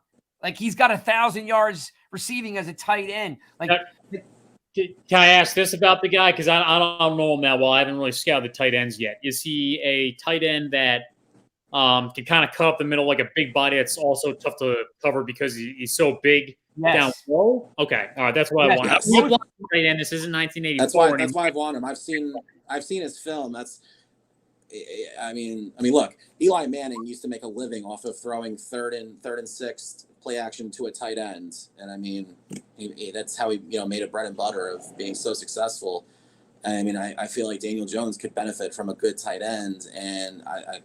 Like, he's got 1,000 yards receiving as a tight end. Like, can I ask this about the guy? Because I don't know him that well. I haven't really scouted the tight ends yet. Is he a tight end that Can kind of cut up the middle like a big body. It's also tough to cover because he's so big down low. Okay, all right, that's what I want. Yes. Right, and this isn't 1984. That's why I want him. I've seen his film. I mean, look, Eli Manning used to make a living off of throwing third and sixth play action to a tight end, and I mean, that's how he made a bread and butter of being so successful. I mean, I feel like Daniel Jones could benefit from a good tight end, and I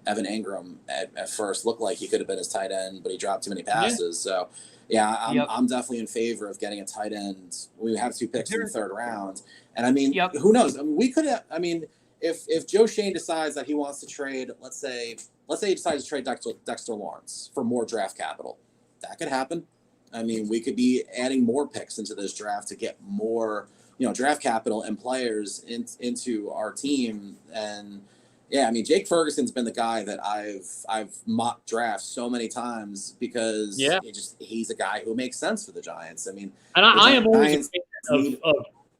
Evan Engram at first looked like he could have been his tight end, but he dropped too many passes. Yeah. So yeah, I'm definitely in favor of getting a tight end. We have 2 picks in the 3rd round, and I mean, who knows? I mean, we could have. I mean, if Joe Shane decides that he wants to trade, let's say he decides to trade Dexter Lawrence for more draft capital, that could happen. I mean, we could be adding more picks into this draft to get more, draft capital and players into our team. And yeah, I mean, Jake Ferguson's been the guy that I've mocked drafts so many times because he's a guy who makes sense for the Giants. I mean, and I am always a fan of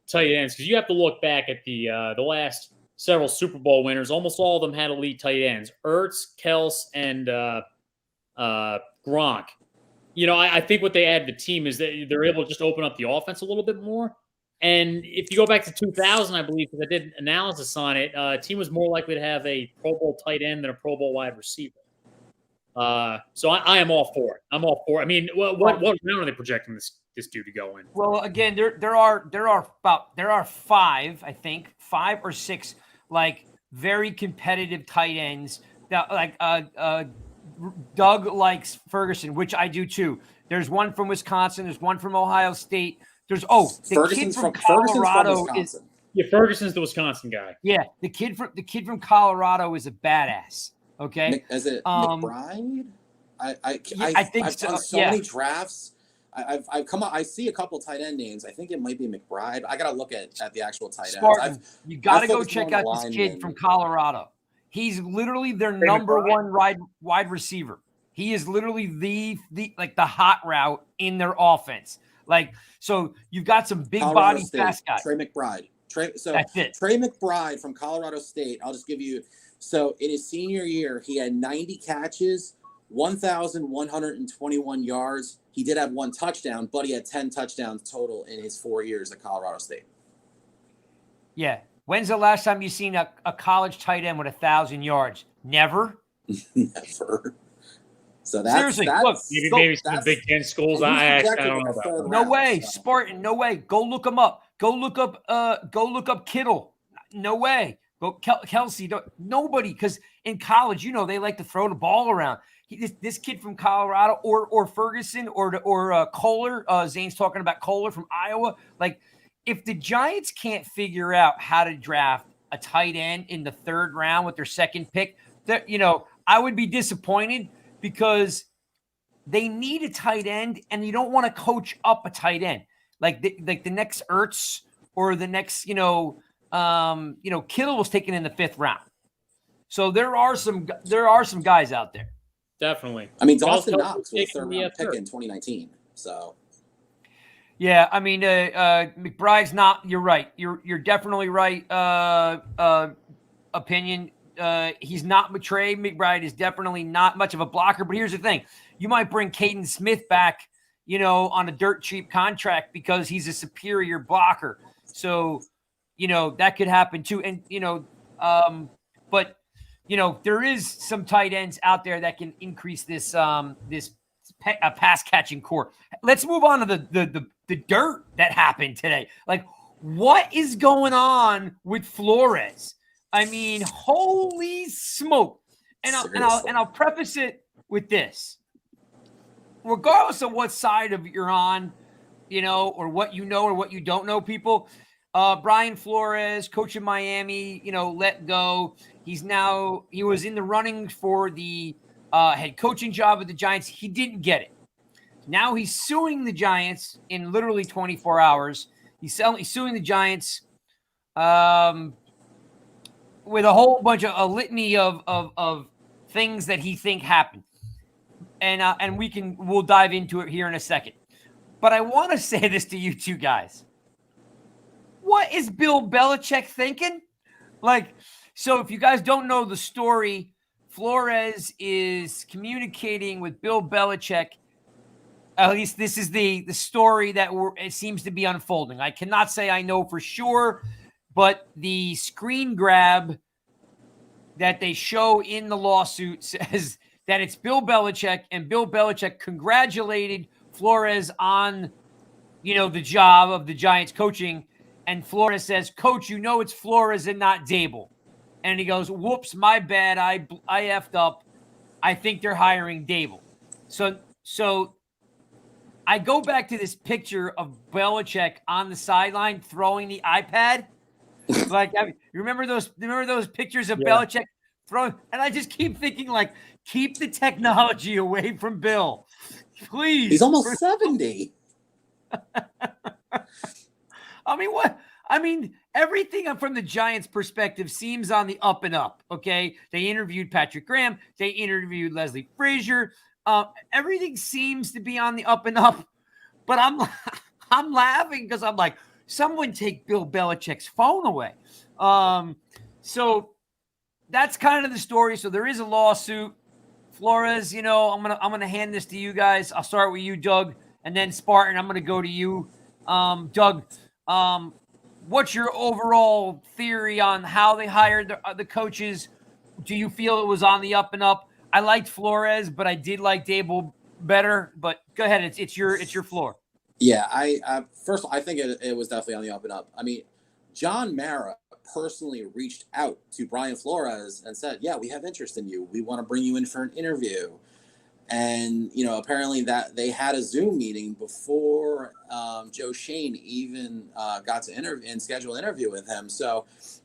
tight ends because you have to look back at the last several Super Bowl winners. Almost all of them had elite tight ends: Ertz, Kels, and Gronk. I think what they add to the team is that they're able to just open up the offense a little bit more. And if you go back to 2000, I believe, because I did analysis on it, a team was more likely to have a Pro Bowl tight end than a Pro Bowl wide receiver. So I am all for it. I'm all for it. I mean, what round are they projecting this dude to go in? Well, again, there are 5, I think, 5 or 6 like very competitive tight ends that like Doug likes Ferguson, which I do too. There's one from Wisconsin. There's one from Ohio State. There's Ferguson's kid from Colorado Wisconsin. Ferguson's the Wisconsin guy. Yeah, the kid from Colorado is a badass. Okay, Is it McBride? I think I've done so many drafts. I've come up. I see a couple tight end names. I think it might be McBride. I gotta look at the actual tight ends. You gotta go check out this kid from Colorado. He's literally their number one wide receiver. He is literally the hot route in their offense. Like, so you've got some big body fast guys. Trey McBride. Trey McBride from Colorado State. I'll just give you. So in his senior year, he had 90 catches, 1,121 yards. He did have 1 touchdown, but he had 10 touchdowns total in his 4 years at Colorado State. Yeah. When's the last time you've seen a college tight end with 1,000 yards? Never. Never. So that's seriously. Maybe some Big Ten schools. I don't know about. No way, Spartan. No way. Go look him up. Go look up Kittle. No way. Go Kelsey. Nobody, because in college, they like to throw the ball around. This kid from Colorado or Ferguson or Kohler. Zane's talking about Kohler from Iowa. Like, if the Giants can't figure out how to draft a tight end in the 3rd round with their 2nd pick, I would be disappointed because they need a tight end, and you don't want to coach up a tight end like the next Ertz or the next Kittle was taken in the 5th round. So there are some guys out there. Definitely. I mean, Dawson Knox was 3rd round pick in 2019. So. Yeah, I mean, McBride's not. You're right. You're definitely right. Opinion. He's not Trey McBride is definitely not much of a blocker. But here's the thing: you might bring Caden Smith back, on a dirt cheap contract because he's a superior blocker. So, that could happen too. And but there is some tight ends out there that can increase this pass catching core. Let's move on to the dirt that happened today. Like, what is going on with Flores? I mean, holy smoke! And I'll preface it with this: regardless of what side of you're on, or what or what you don't know, people. Brian Flores, coach of Miami, let go. He was in the running for the head coaching job with the Giants. He didn't get it. Now he's suing the Giants in literally 24 hours. He's suing the Giants with a whole bunch of a litany of things that he think happened. And we'll dive into it here in a second. But I want to say this to you two guys. What is Bill Belichick thinking? Like, so if you guys don't know the story, Flores is communicating with Bill Belichick. At least this is the story that it seems to be unfolding. I cannot say I know for sure, but the screen grab that they show in the lawsuit says that it's Bill Belichick, and Bill Belichick congratulated Flores on, the job of the Giants coaching. And Flores says, "Coach, it's Flores and not Daboll." And he goes, "Whoops, my bad. I effed up. I think they're hiring Daboll." So I go back to this picture of Belichick on the sideline throwing the iPad. You remember those pictures of Belichick throwing? And I just keep thinking, keep the technology away from Bill, please. He's almost 70. Everything from the Giants' perspective seems on the up and up, okay? They interviewed Patrick Graham. They interviewed Leslie Frazier. Everything seems to be on the up and up. But I'm laughing because I'm like, someone take Bill Belichick's phone away. So that's kind of the story. So there is a lawsuit. Flores, I'm gonna hand this to you guys. I'll start with you, Doug, and then Spartan. I'm gonna go to you, Doug. What's your overall theory on how they hired the coaches? Do you feel it was on the up and up? I liked Flores, but I did like Daboll better. But go ahead, it's your floor. Yeah, first of all, I think it was definitely on the up and up. John Mara personally reached out to Brian Flores and said, "Yeah, we have interest in you. We want to bring you in for an interview." And, apparently that they had a Zoom meeting before Joe Shane even got to interview and schedule an interview with him. So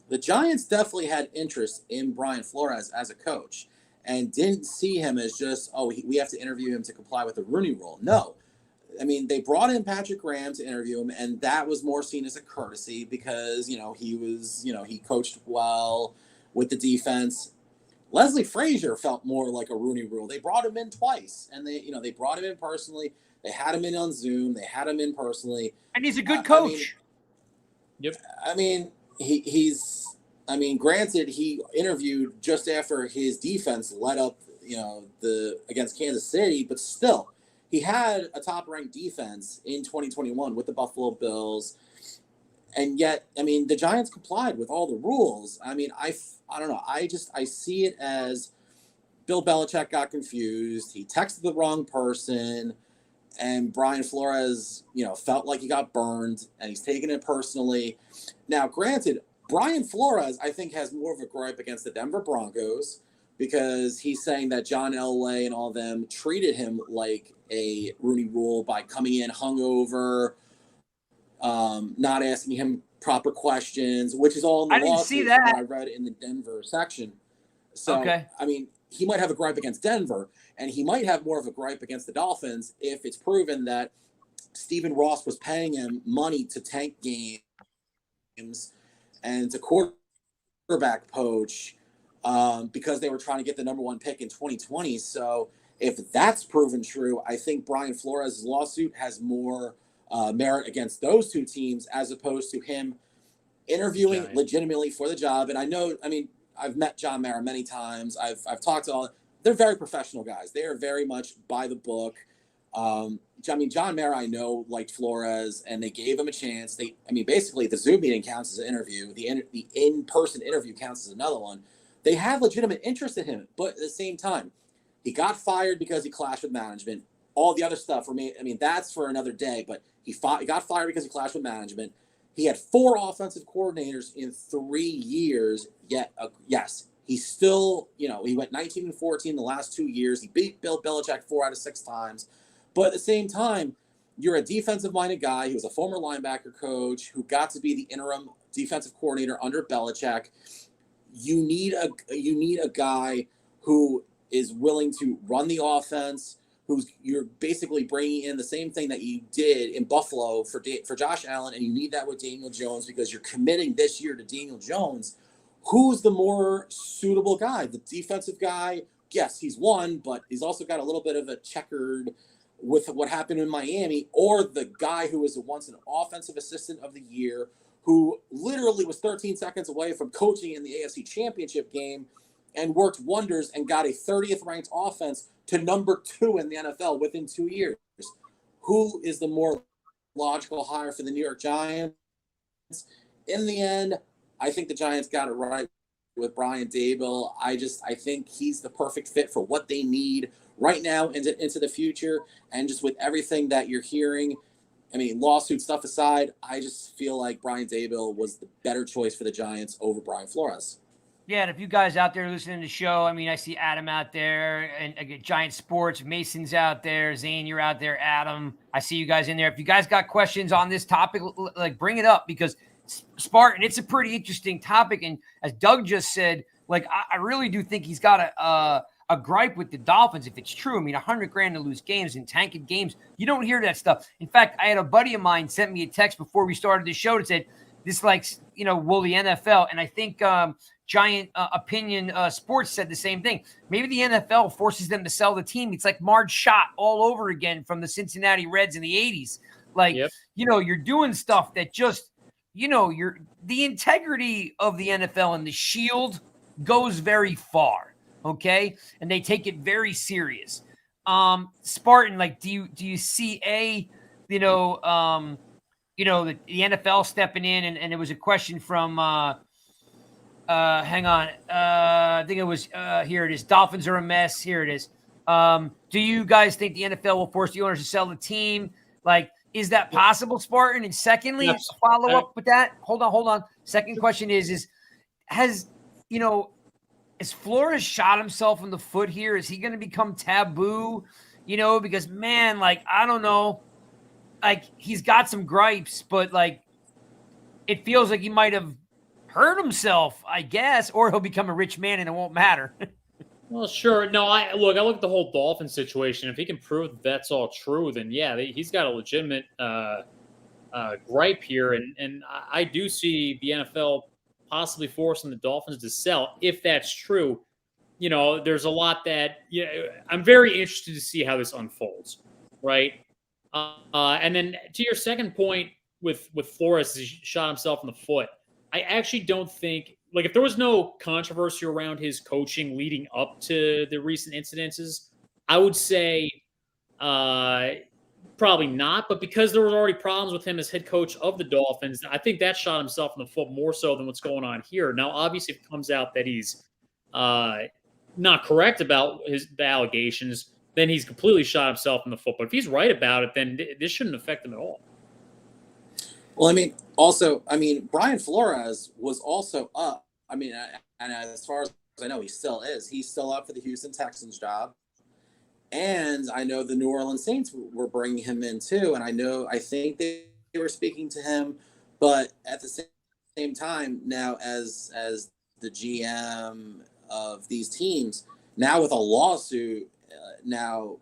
the Giants definitely had interest in Brian Flores as a coach and didn't see him as just, we have to interview him to comply with the Rooney Rule. No. They brought in Patrick Graham to interview him, and that was more seen as a courtesy because, he coached well with the defense. Leslie Frazier felt more like a Rooney Rule. They brought him in twice, and they brought him in personally. They had him in on Zoom. They had him in personally. And he's a good coach. Yep. He's granted, he interviewed just after his defense let up, against Kansas City, but still, he had a top-ranked defense in 2021 with the Buffalo Bills. And yet, the Giants complied with all the rules. I don't know. I see it as Bill Belichick got confused. He texted the wrong person, and Brian Flores, felt like he got burned, and he's taking it personally. Now, granted, Brian Flores, I think, has more of a gripe against the Denver Broncos because he's saying that John Elway and all them treated him like a Rooney Rule by coming in hungover, not asking him proper questions, which is all in the lawsuit. I didn't see that. I read in the Denver section. So, okay. He might have a gripe against Denver, and he might have more of a gripe against the Dolphins if it's proven that Stephen Ross was paying him money to tank games and to quarterback poach because they were trying to get the number one pick in 2020. So if that's proven true, I think Brian Flores' lawsuit has more merit against those two teams as opposed to him interviewing legitimately for the job. And I know, I've met John Mara many times. I've talked to all. They're very professional guys. They are very much by the book. John Mara, I know, liked Flores, and they gave him a chance. Basically, the Zoom meeting counts as an interview. The in-person interview counts as another one. They have legitimate interest in him, but at the same time, he got fired because he clashed with management. All the other stuff that's for another day. But he got fired because he clashed with management. He had 4 offensive coordinators in 3 years. Yet, yes, he still, he went 19-14 the last 2 years. He beat Bill Belichick 4 out of 6 times. But at the same time, you're a defensive-minded guy. He was a former linebacker coach who got to be the interim defensive coordinator under Belichick. You need a guy who is willing to run the offense, you're basically bringing in the same thing that you did in Buffalo for Josh Allen, and you need that with Daniel Jones because you're committing this year to Daniel Jones. Who's the more suitable guy? The defensive guy, yes, he's one, but he's also got a little bit of a checkered with what happened in Miami, or the guy who was once an offensive assistant of the year who literally was 13 seconds away from coaching in the AFC Championship game and worked wonders and got a 30th ranked offense to number 2 in the NFL within 2 years. Who is the more logical hire for the New York Giants? In the end, I think the Giants got it right with Brian Daboll. I think he's the perfect fit for what they need right now into the future. And just with everything that you're hearing, I mean, lawsuit stuff aside, I just feel like Brian Daboll was the better choice for the Giants over Brian Flores. Yeah, and if you guys out there listening to the show, I mean, I see Adam out there, and I get Giant Sports, Mason's out there, Zane, you're out there, Adam. I see you guys in there. If you guys got questions on this topic, like bring it up, because Spartan, it's a pretty interesting topic. And as Doug just said, like I really do think he's got a gripe with the Dolphins if it's true. I mean, $100,000 to lose games and tanking games, you don't hear that stuff. In fact, I had a buddy of mine sent me a text before we started the show that said, this will the NFL? And I think Giant Opinion Sports said the same thing. Maybe the NFL forces them to sell the team. It's like Marge Schott all over again from the Cincinnati Reds in the 80s. Like, you're doing stuff that just, the integrity of the NFL and the shield goes very far. Okay. And they take it very serious. Spartan, like, do you see the NFL stepping in, and it was a question from, hang on. I think it was, here it is. Dolphins are a mess. Here it is. Do you guys think the NFL will force the owners to sell the team? Like, is that possible, Spartan? And secondly, follow up with that. Hold on. Second question is has Flores shot himself in the foot here? Is he going to become taboo? Because man, like, I don't know. Like, he's got some gripes, but like, it feels like he might have hurt himself, I guess, or he'll become a rich man and it won't matter. Well, sure. No, I look at the whole Dolphin situation. If he can prove that that's all true, then yeah, he's got a legitimate gripe here, and I do see the NFL possibly forcing the Dolphins to sell if that's true. There's a lot that I'm very interested to see how this unfolds, right? And then to your second point with Flores, he shot himself in the foot. I actually don't think, like, if there was no controversy around his coaching leading up to the recent incidences, I would say probably not. But because there was already problems with him as head coach of the Dolphins, I think that shot himself in the foot more so than what's going on here. Now, obviously, if it comes out that he's not correct about the allegations, then he's completely shot himself in the foot. But if he's right about it, then this shouldn't affect him at all. Well, Brian Flores was also up. And as far as I know, he still is. He's still up for the Houston Texans job. And I know the New Orleans Saints were bringing him in too. And I think they were speaking to him. But at the same time, now as the GM of these teams, now with a lawsuit, now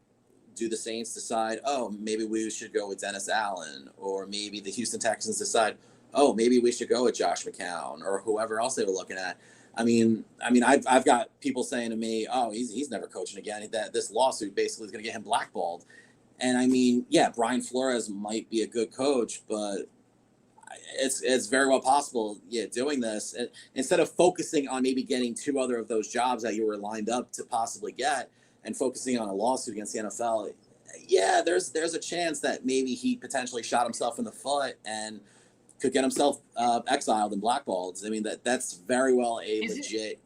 do the Saints decide, oh, maybe we should go with Dennis Allen, or maybe the Houston Texans decide, oh, maybe we should go with Josh McCown, or whoever else they were looking at. I've got people saying to me, oh, he's never coaching again. That this lawsuit basically is going to get him blackballed. And Brian Flores might be a good coach, but it's very well possible, doing this instead of focusing on maybe getting 2 other of those jobs that you were lined up to possibly get, and focusing on a lawsuit against the NFL, there's a chance that maybe he potentially shot himself in the foot and could get himself exiled and blackballed. That's very well a legit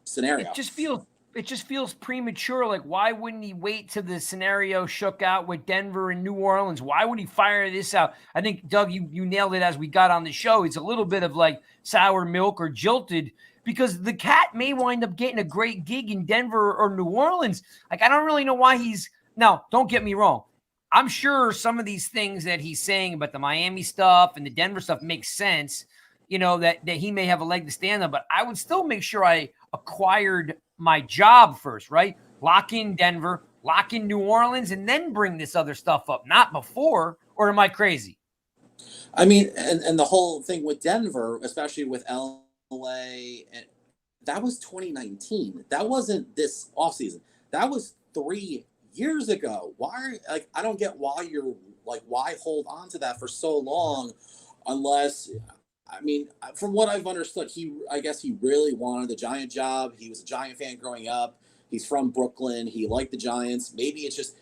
scenario. It just feels premature. Like, why wouldn't he wait till the scenario shook out with Denver and New Orleans? Why would he fire this out? I think, Doug, you nailed it as we got on the show. It's a little bit of like sour milk or jilted, because the cat may wind up getting a great gig in Denver or New Orleans. Like, I don't really know why now, don't get me wrong. I'm sure some of these things that he's saying about the Miami stuff and the Denver stuff makes sense, that he may have a leg to stand on, but I would still make sure I acquired my job first, right? Lock in Denver, lock in New Orleans, and then bring this other stuff up, not before. Or am I crazy? And the whole thing with Denver, especially with LA, that was 2019. That wasn't this offseason. That was 3 years ago. I don't get why why hold on to that for so long, unless I mean, from what I've understood, I guess he really wanted the Giant job. He was a Giant fan growing up. He's from Brooklyn. He liked the Giants. Maybe it's just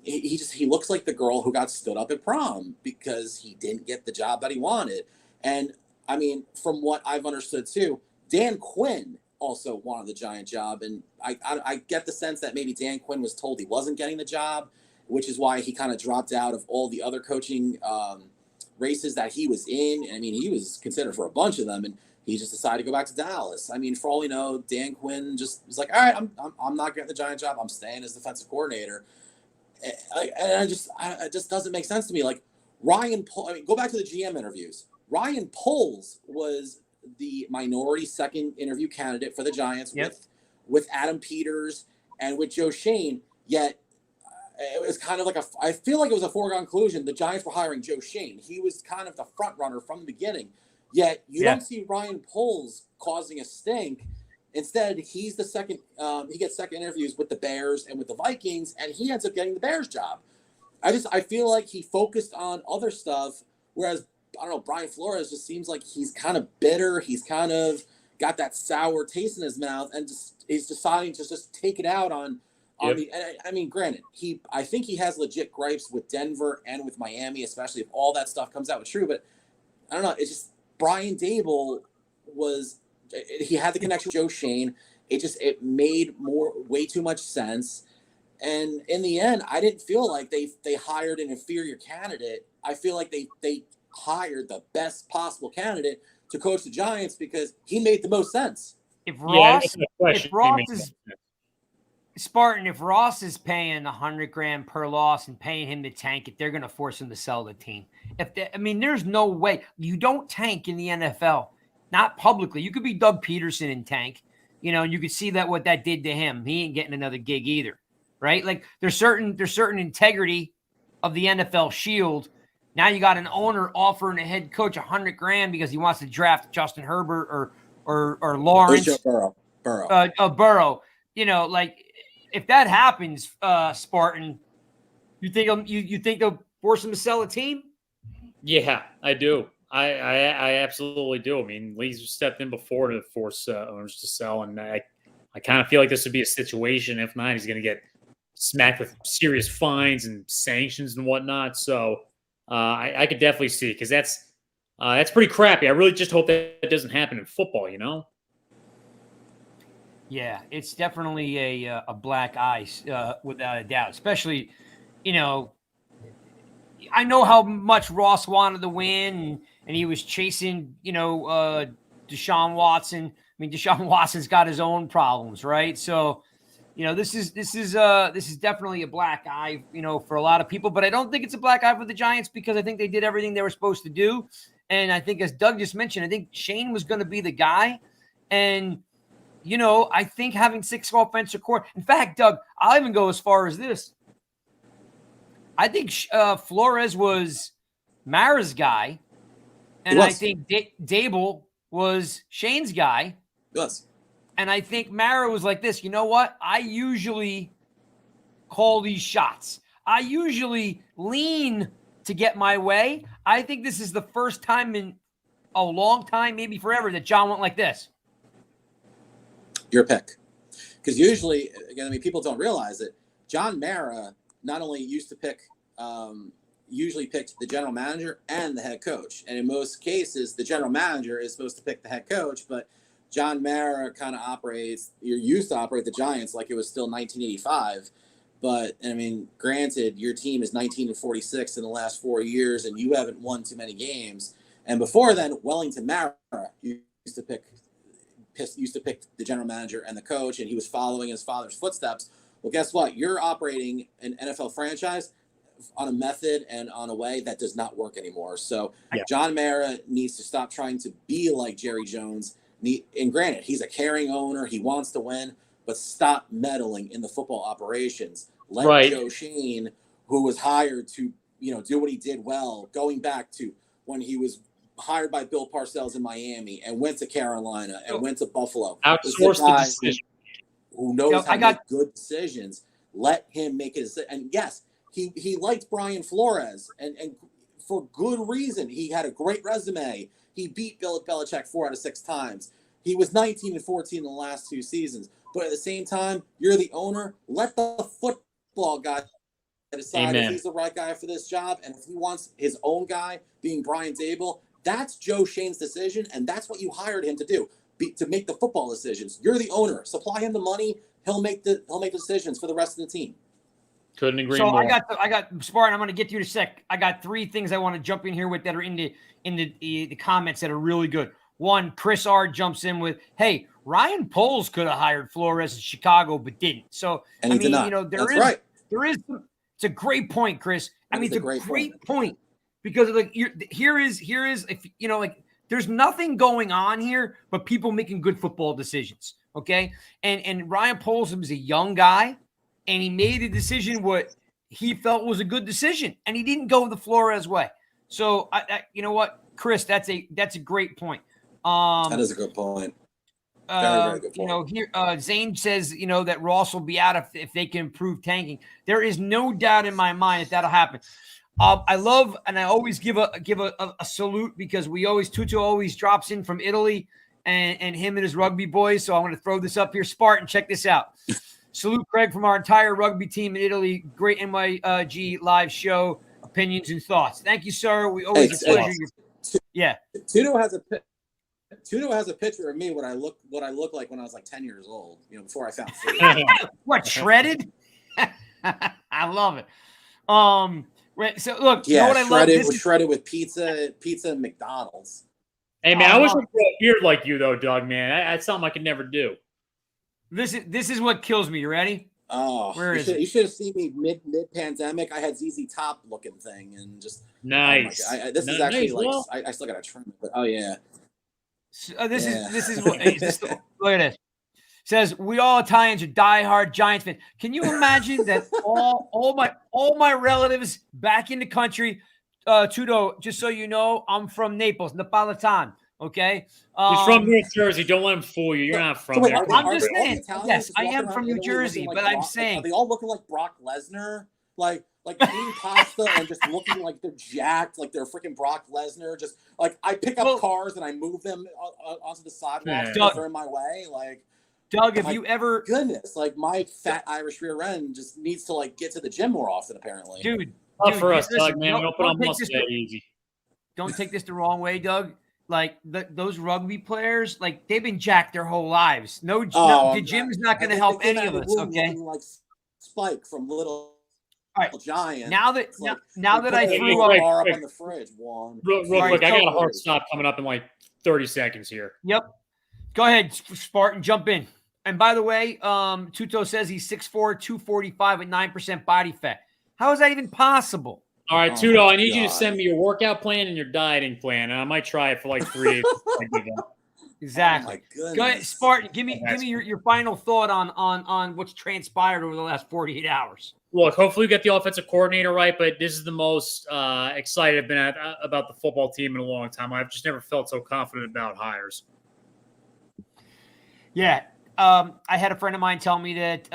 he looks like the girl who got stood up at prom because he didn't get the job that he wanted. And I mean, from what I've understood too, Dan Quinn also wanted the Giant job, and I get the sense that maybe Dan Quinn was told he wasn't getting the job, which is why he kind of dropped out of all the other coaching races that he was in. I mean, he was considered for a bunch of them, and he just decided to go back to Dallas. I mean, for all we know, Dan Quinn just was like, all right, I'm not getting the Giant job. I'm staying as defensive coordinator. And it just doesn't make sense to me. Like go back to the GM interviews. Ryan Poles was the minority second interview candidate for the Giants with Adam Peters and with Joe Shane. Yet it was kind of like I feel like it was a foregone conclusion. The Giants were hiring Joe Shane. He was kind of the front runner from the beginning. Yet you don't see Ryan Poles causing a stink. Instead, he's the second. He gets second interviews with the Bears and with the Vikings, and he ends up getting the Bears job. I feel like he focused on other stuff, whereas I don't know, Brian Flores just seems like he's kind of bitter. He's kind of got that sour taste in his mouth, and he's deciding to just take it out on the. And I mean, granted, I think he has legit gripes with Denver and with Miami, especially if all that stuff comes out with true. But I don't know. It's just Brian Daboll he had the connection with Joe Shane. It made way too much sense. And in the end, I didn't feel like they hired an inferior candidate. I feel like they hired the best possible candidate to coach the Giants because he made the most sense. If Ross is paying $100,000 per loss and paying him to tank it, they're going to force him to sell the team. There's no way you don't tank in the NFL. Not publicly. You could be Doug Peterson and tank, and you could see what that did to him. He ain't getting another gig either, right? Like there's certain integrity of the NFL shield. Now you got an owner offering a head coach $100,000 because he wants to draft Justin Herbert or Lawrence Burrow. Burrow. If that happens, Spartan, you think they'll force him to sell a team? Yeah, I do. I absolutely do. I mean, Lee's stepped in before to force owners to sell, and I kind of feel like this would be a situation. If not, he's going to get smacked with serious fines and sanctions and whatnot. So I could definitely see, because that's pretty crappy. I really just hope that doesn't happen in football. Yeah, it's definitely a black eye without a doubt. Especially, I know how much Ross wanted to win, and he was chasing, Deshaun Watson. I mean, Deshaun Watson's got his own problems, right? So, this is definitely a black eye, for a lot of people. But I don't think it's a black eye for the Giants because I think they did everything they were supposed to do. And I think, as Doug just mentioned, I think Shane was going to be the guy. And, I think having 6 offensive coordinators. In fact, Doug, I'll even go as far as this. I think Flores was Mara's guy, and I think Daboll was Shane's guy. Yes. And I think Mara was like this. You know what? I usually call these shots. I usually lean to get my way. I think this is the first time in a long time, maybe forever, that John went like this. Your pick. Because usually, again, people don't realize it. John Mara not only usually picked the general manager and the head coach. And in most cases, the general manager is supposed to pick the head coach, but John Mara kind of used to operate the Giants like it was still 1985. But, I mean, granted, your team is 19-46 in the last 4 years, and you haven't won too many games. And before then, Wellington Mara used to pick the general manager and the coach, and he was following his father's footsteps. Well, guess what? You're operating an NFL franchise on a method and on a way that does not work anymore. So John Mara needs to stop trying to be like Jerry Jones. And granted, he's a caring owner. He wants to win, but stop meddling in the football operations. Let Joe Shane, who was hired to, do what he did well, going back to when he was hired by Bill Parcells in Miami and went to Carolina and went to Buffalo. Outsource the decision. Who knows how to make good decisions. Let him make a decision. And yes, he liked Brian Flores. And for good reason. He had a great resume. He beat Bill Belichick 4 out of 6 times. He was 19-14 in the last 2 seasons. But at the same time, you're the owner. Let the football guy decide if he's the right guy for this job. And if he wants his own guy, being Brian Daboll, that's Joe Shane's decision, and that's what you hired him to do, to make the football decisions. You're the owner. Supply him the money. He'll make the decisions for the rest of the team. Couldn't agree more. So I got Spartan. I'm going to get to you in a sec. I got 3 things I want to jump in here with that are in the comments that are really good. One, Chris R jumps in with, "Hey, Ryan Poles could have hired Flores in Chicago, but didn't." So and I mean, you know, there is. It's a great point, Chris. I mean, it's a great point because like here is if you know, like there's nothing going on here but people making good football decisions. Okay, and Ryan Poles was a young guy, and he made a decision what he felt was a good decision, and he didn't go the Flores way. So I you know what, Chris, that's a great point. That is a good point. Very good point. You know, here Zane says, you know, that Ross will be out if they can improve tanking. There is no doubt in my mind that'll happen. I love, and I always give a salute because Tuto always drops in from Italy and him and his rugby boys. So I'm going to throw this up here. Spartan, check this out. Salute Craig from our entire rugby team in Italy. Great NYG live show, opinions and thoughts. Thank you, sir. We always a pleasure. Yeah. Tudo has a picture of me what I look like when I was like 10 years old, you know, before I found food. What, shredded? I love it. Right, so look, yeah, you know what I love? Shredded with pizza and McDonald's. Hey man, I wish I could grow a beard like you though, Doug, man. That's something I could never do. This is what kills me. You ready? Oh, you should have seen me mid pandemic. I had ZZ Top looking thing and just nice. Oh this is actually I still gotta trim it, but oh yeah. This is what look at this. Says we all Italians are diehard Giants fans. Can you imagine that all my relatives back in the country, Tudo, just so you know, I'm from Naples, Napolitan. Okay. He's from New Jersey. Don't let him fool you. You're not from there. I'm just saying. Yes, I am from New Jersey, but I'm saying. Are they all looking like Brock Lesnar? Like eating pasta and just looking like they're jacked, like they're freaking Brock Lesnar. Just like I pick up cars and I move them onto the sidewalk because they're in my way. Like, Doug, have you ever? Goodness, like my fat Irish rear end just needs to like get to the gym more often. Apparently, dude. For us, Doug, man, we don't put on muscle that easy. Don't take this the wrong way, Doug. Like those rugby players, like they've been jacked their whole lives. The gym's not going to help any of us. Okay. Like Spike from Little. All right, Giant. Now that I threw up on the fridge, real quick, I got a hard stop coming up in like 30 seconds here. Yep. Go ahead, Spartan, jump in. And by the way, Tuto says he's 6'4", 245 with 9% body fat. How is that even possible? All right, Tuto, I need you to send me your workout plan and your dieting plan, and I might try it for like 3 days. Exactly. Go ahead, Spartan. Give me your final thought on what's transpired over the last 48 hours. Look, hopefully we get the offensive coordinator right, but this is the most excited I've been about the football team in a long time. I've just never felt so confident about hires. Yeah. I had a friend of mine tell me that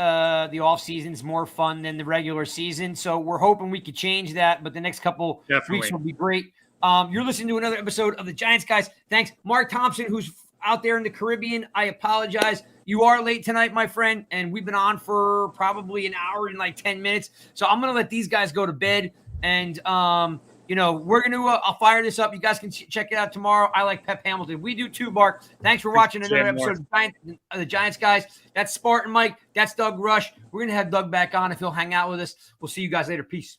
the offseason is more fun than the regular season. So we're hoping we could change that, but the next couple weeks will be great. You're listening to another episode of the Giants Guys. Thanks. Mark Thompson, who's out there in the Caribbean. I apologize. You are late tonight, my friend, and we've been on for probably an hour and like 10 minutes. So I'm going to let these guys go to bed, and, we're going to I'll fire this up. You guys can check it out tomorrow. I like Pep Hamilton. We do too, Mark. Thanks for watching another episode of the Giants Guys. That's Spartan Mike. That's Doug Rush. We're going to have Doug back on if he'll hang out with us. We'll see you guys later. Peace.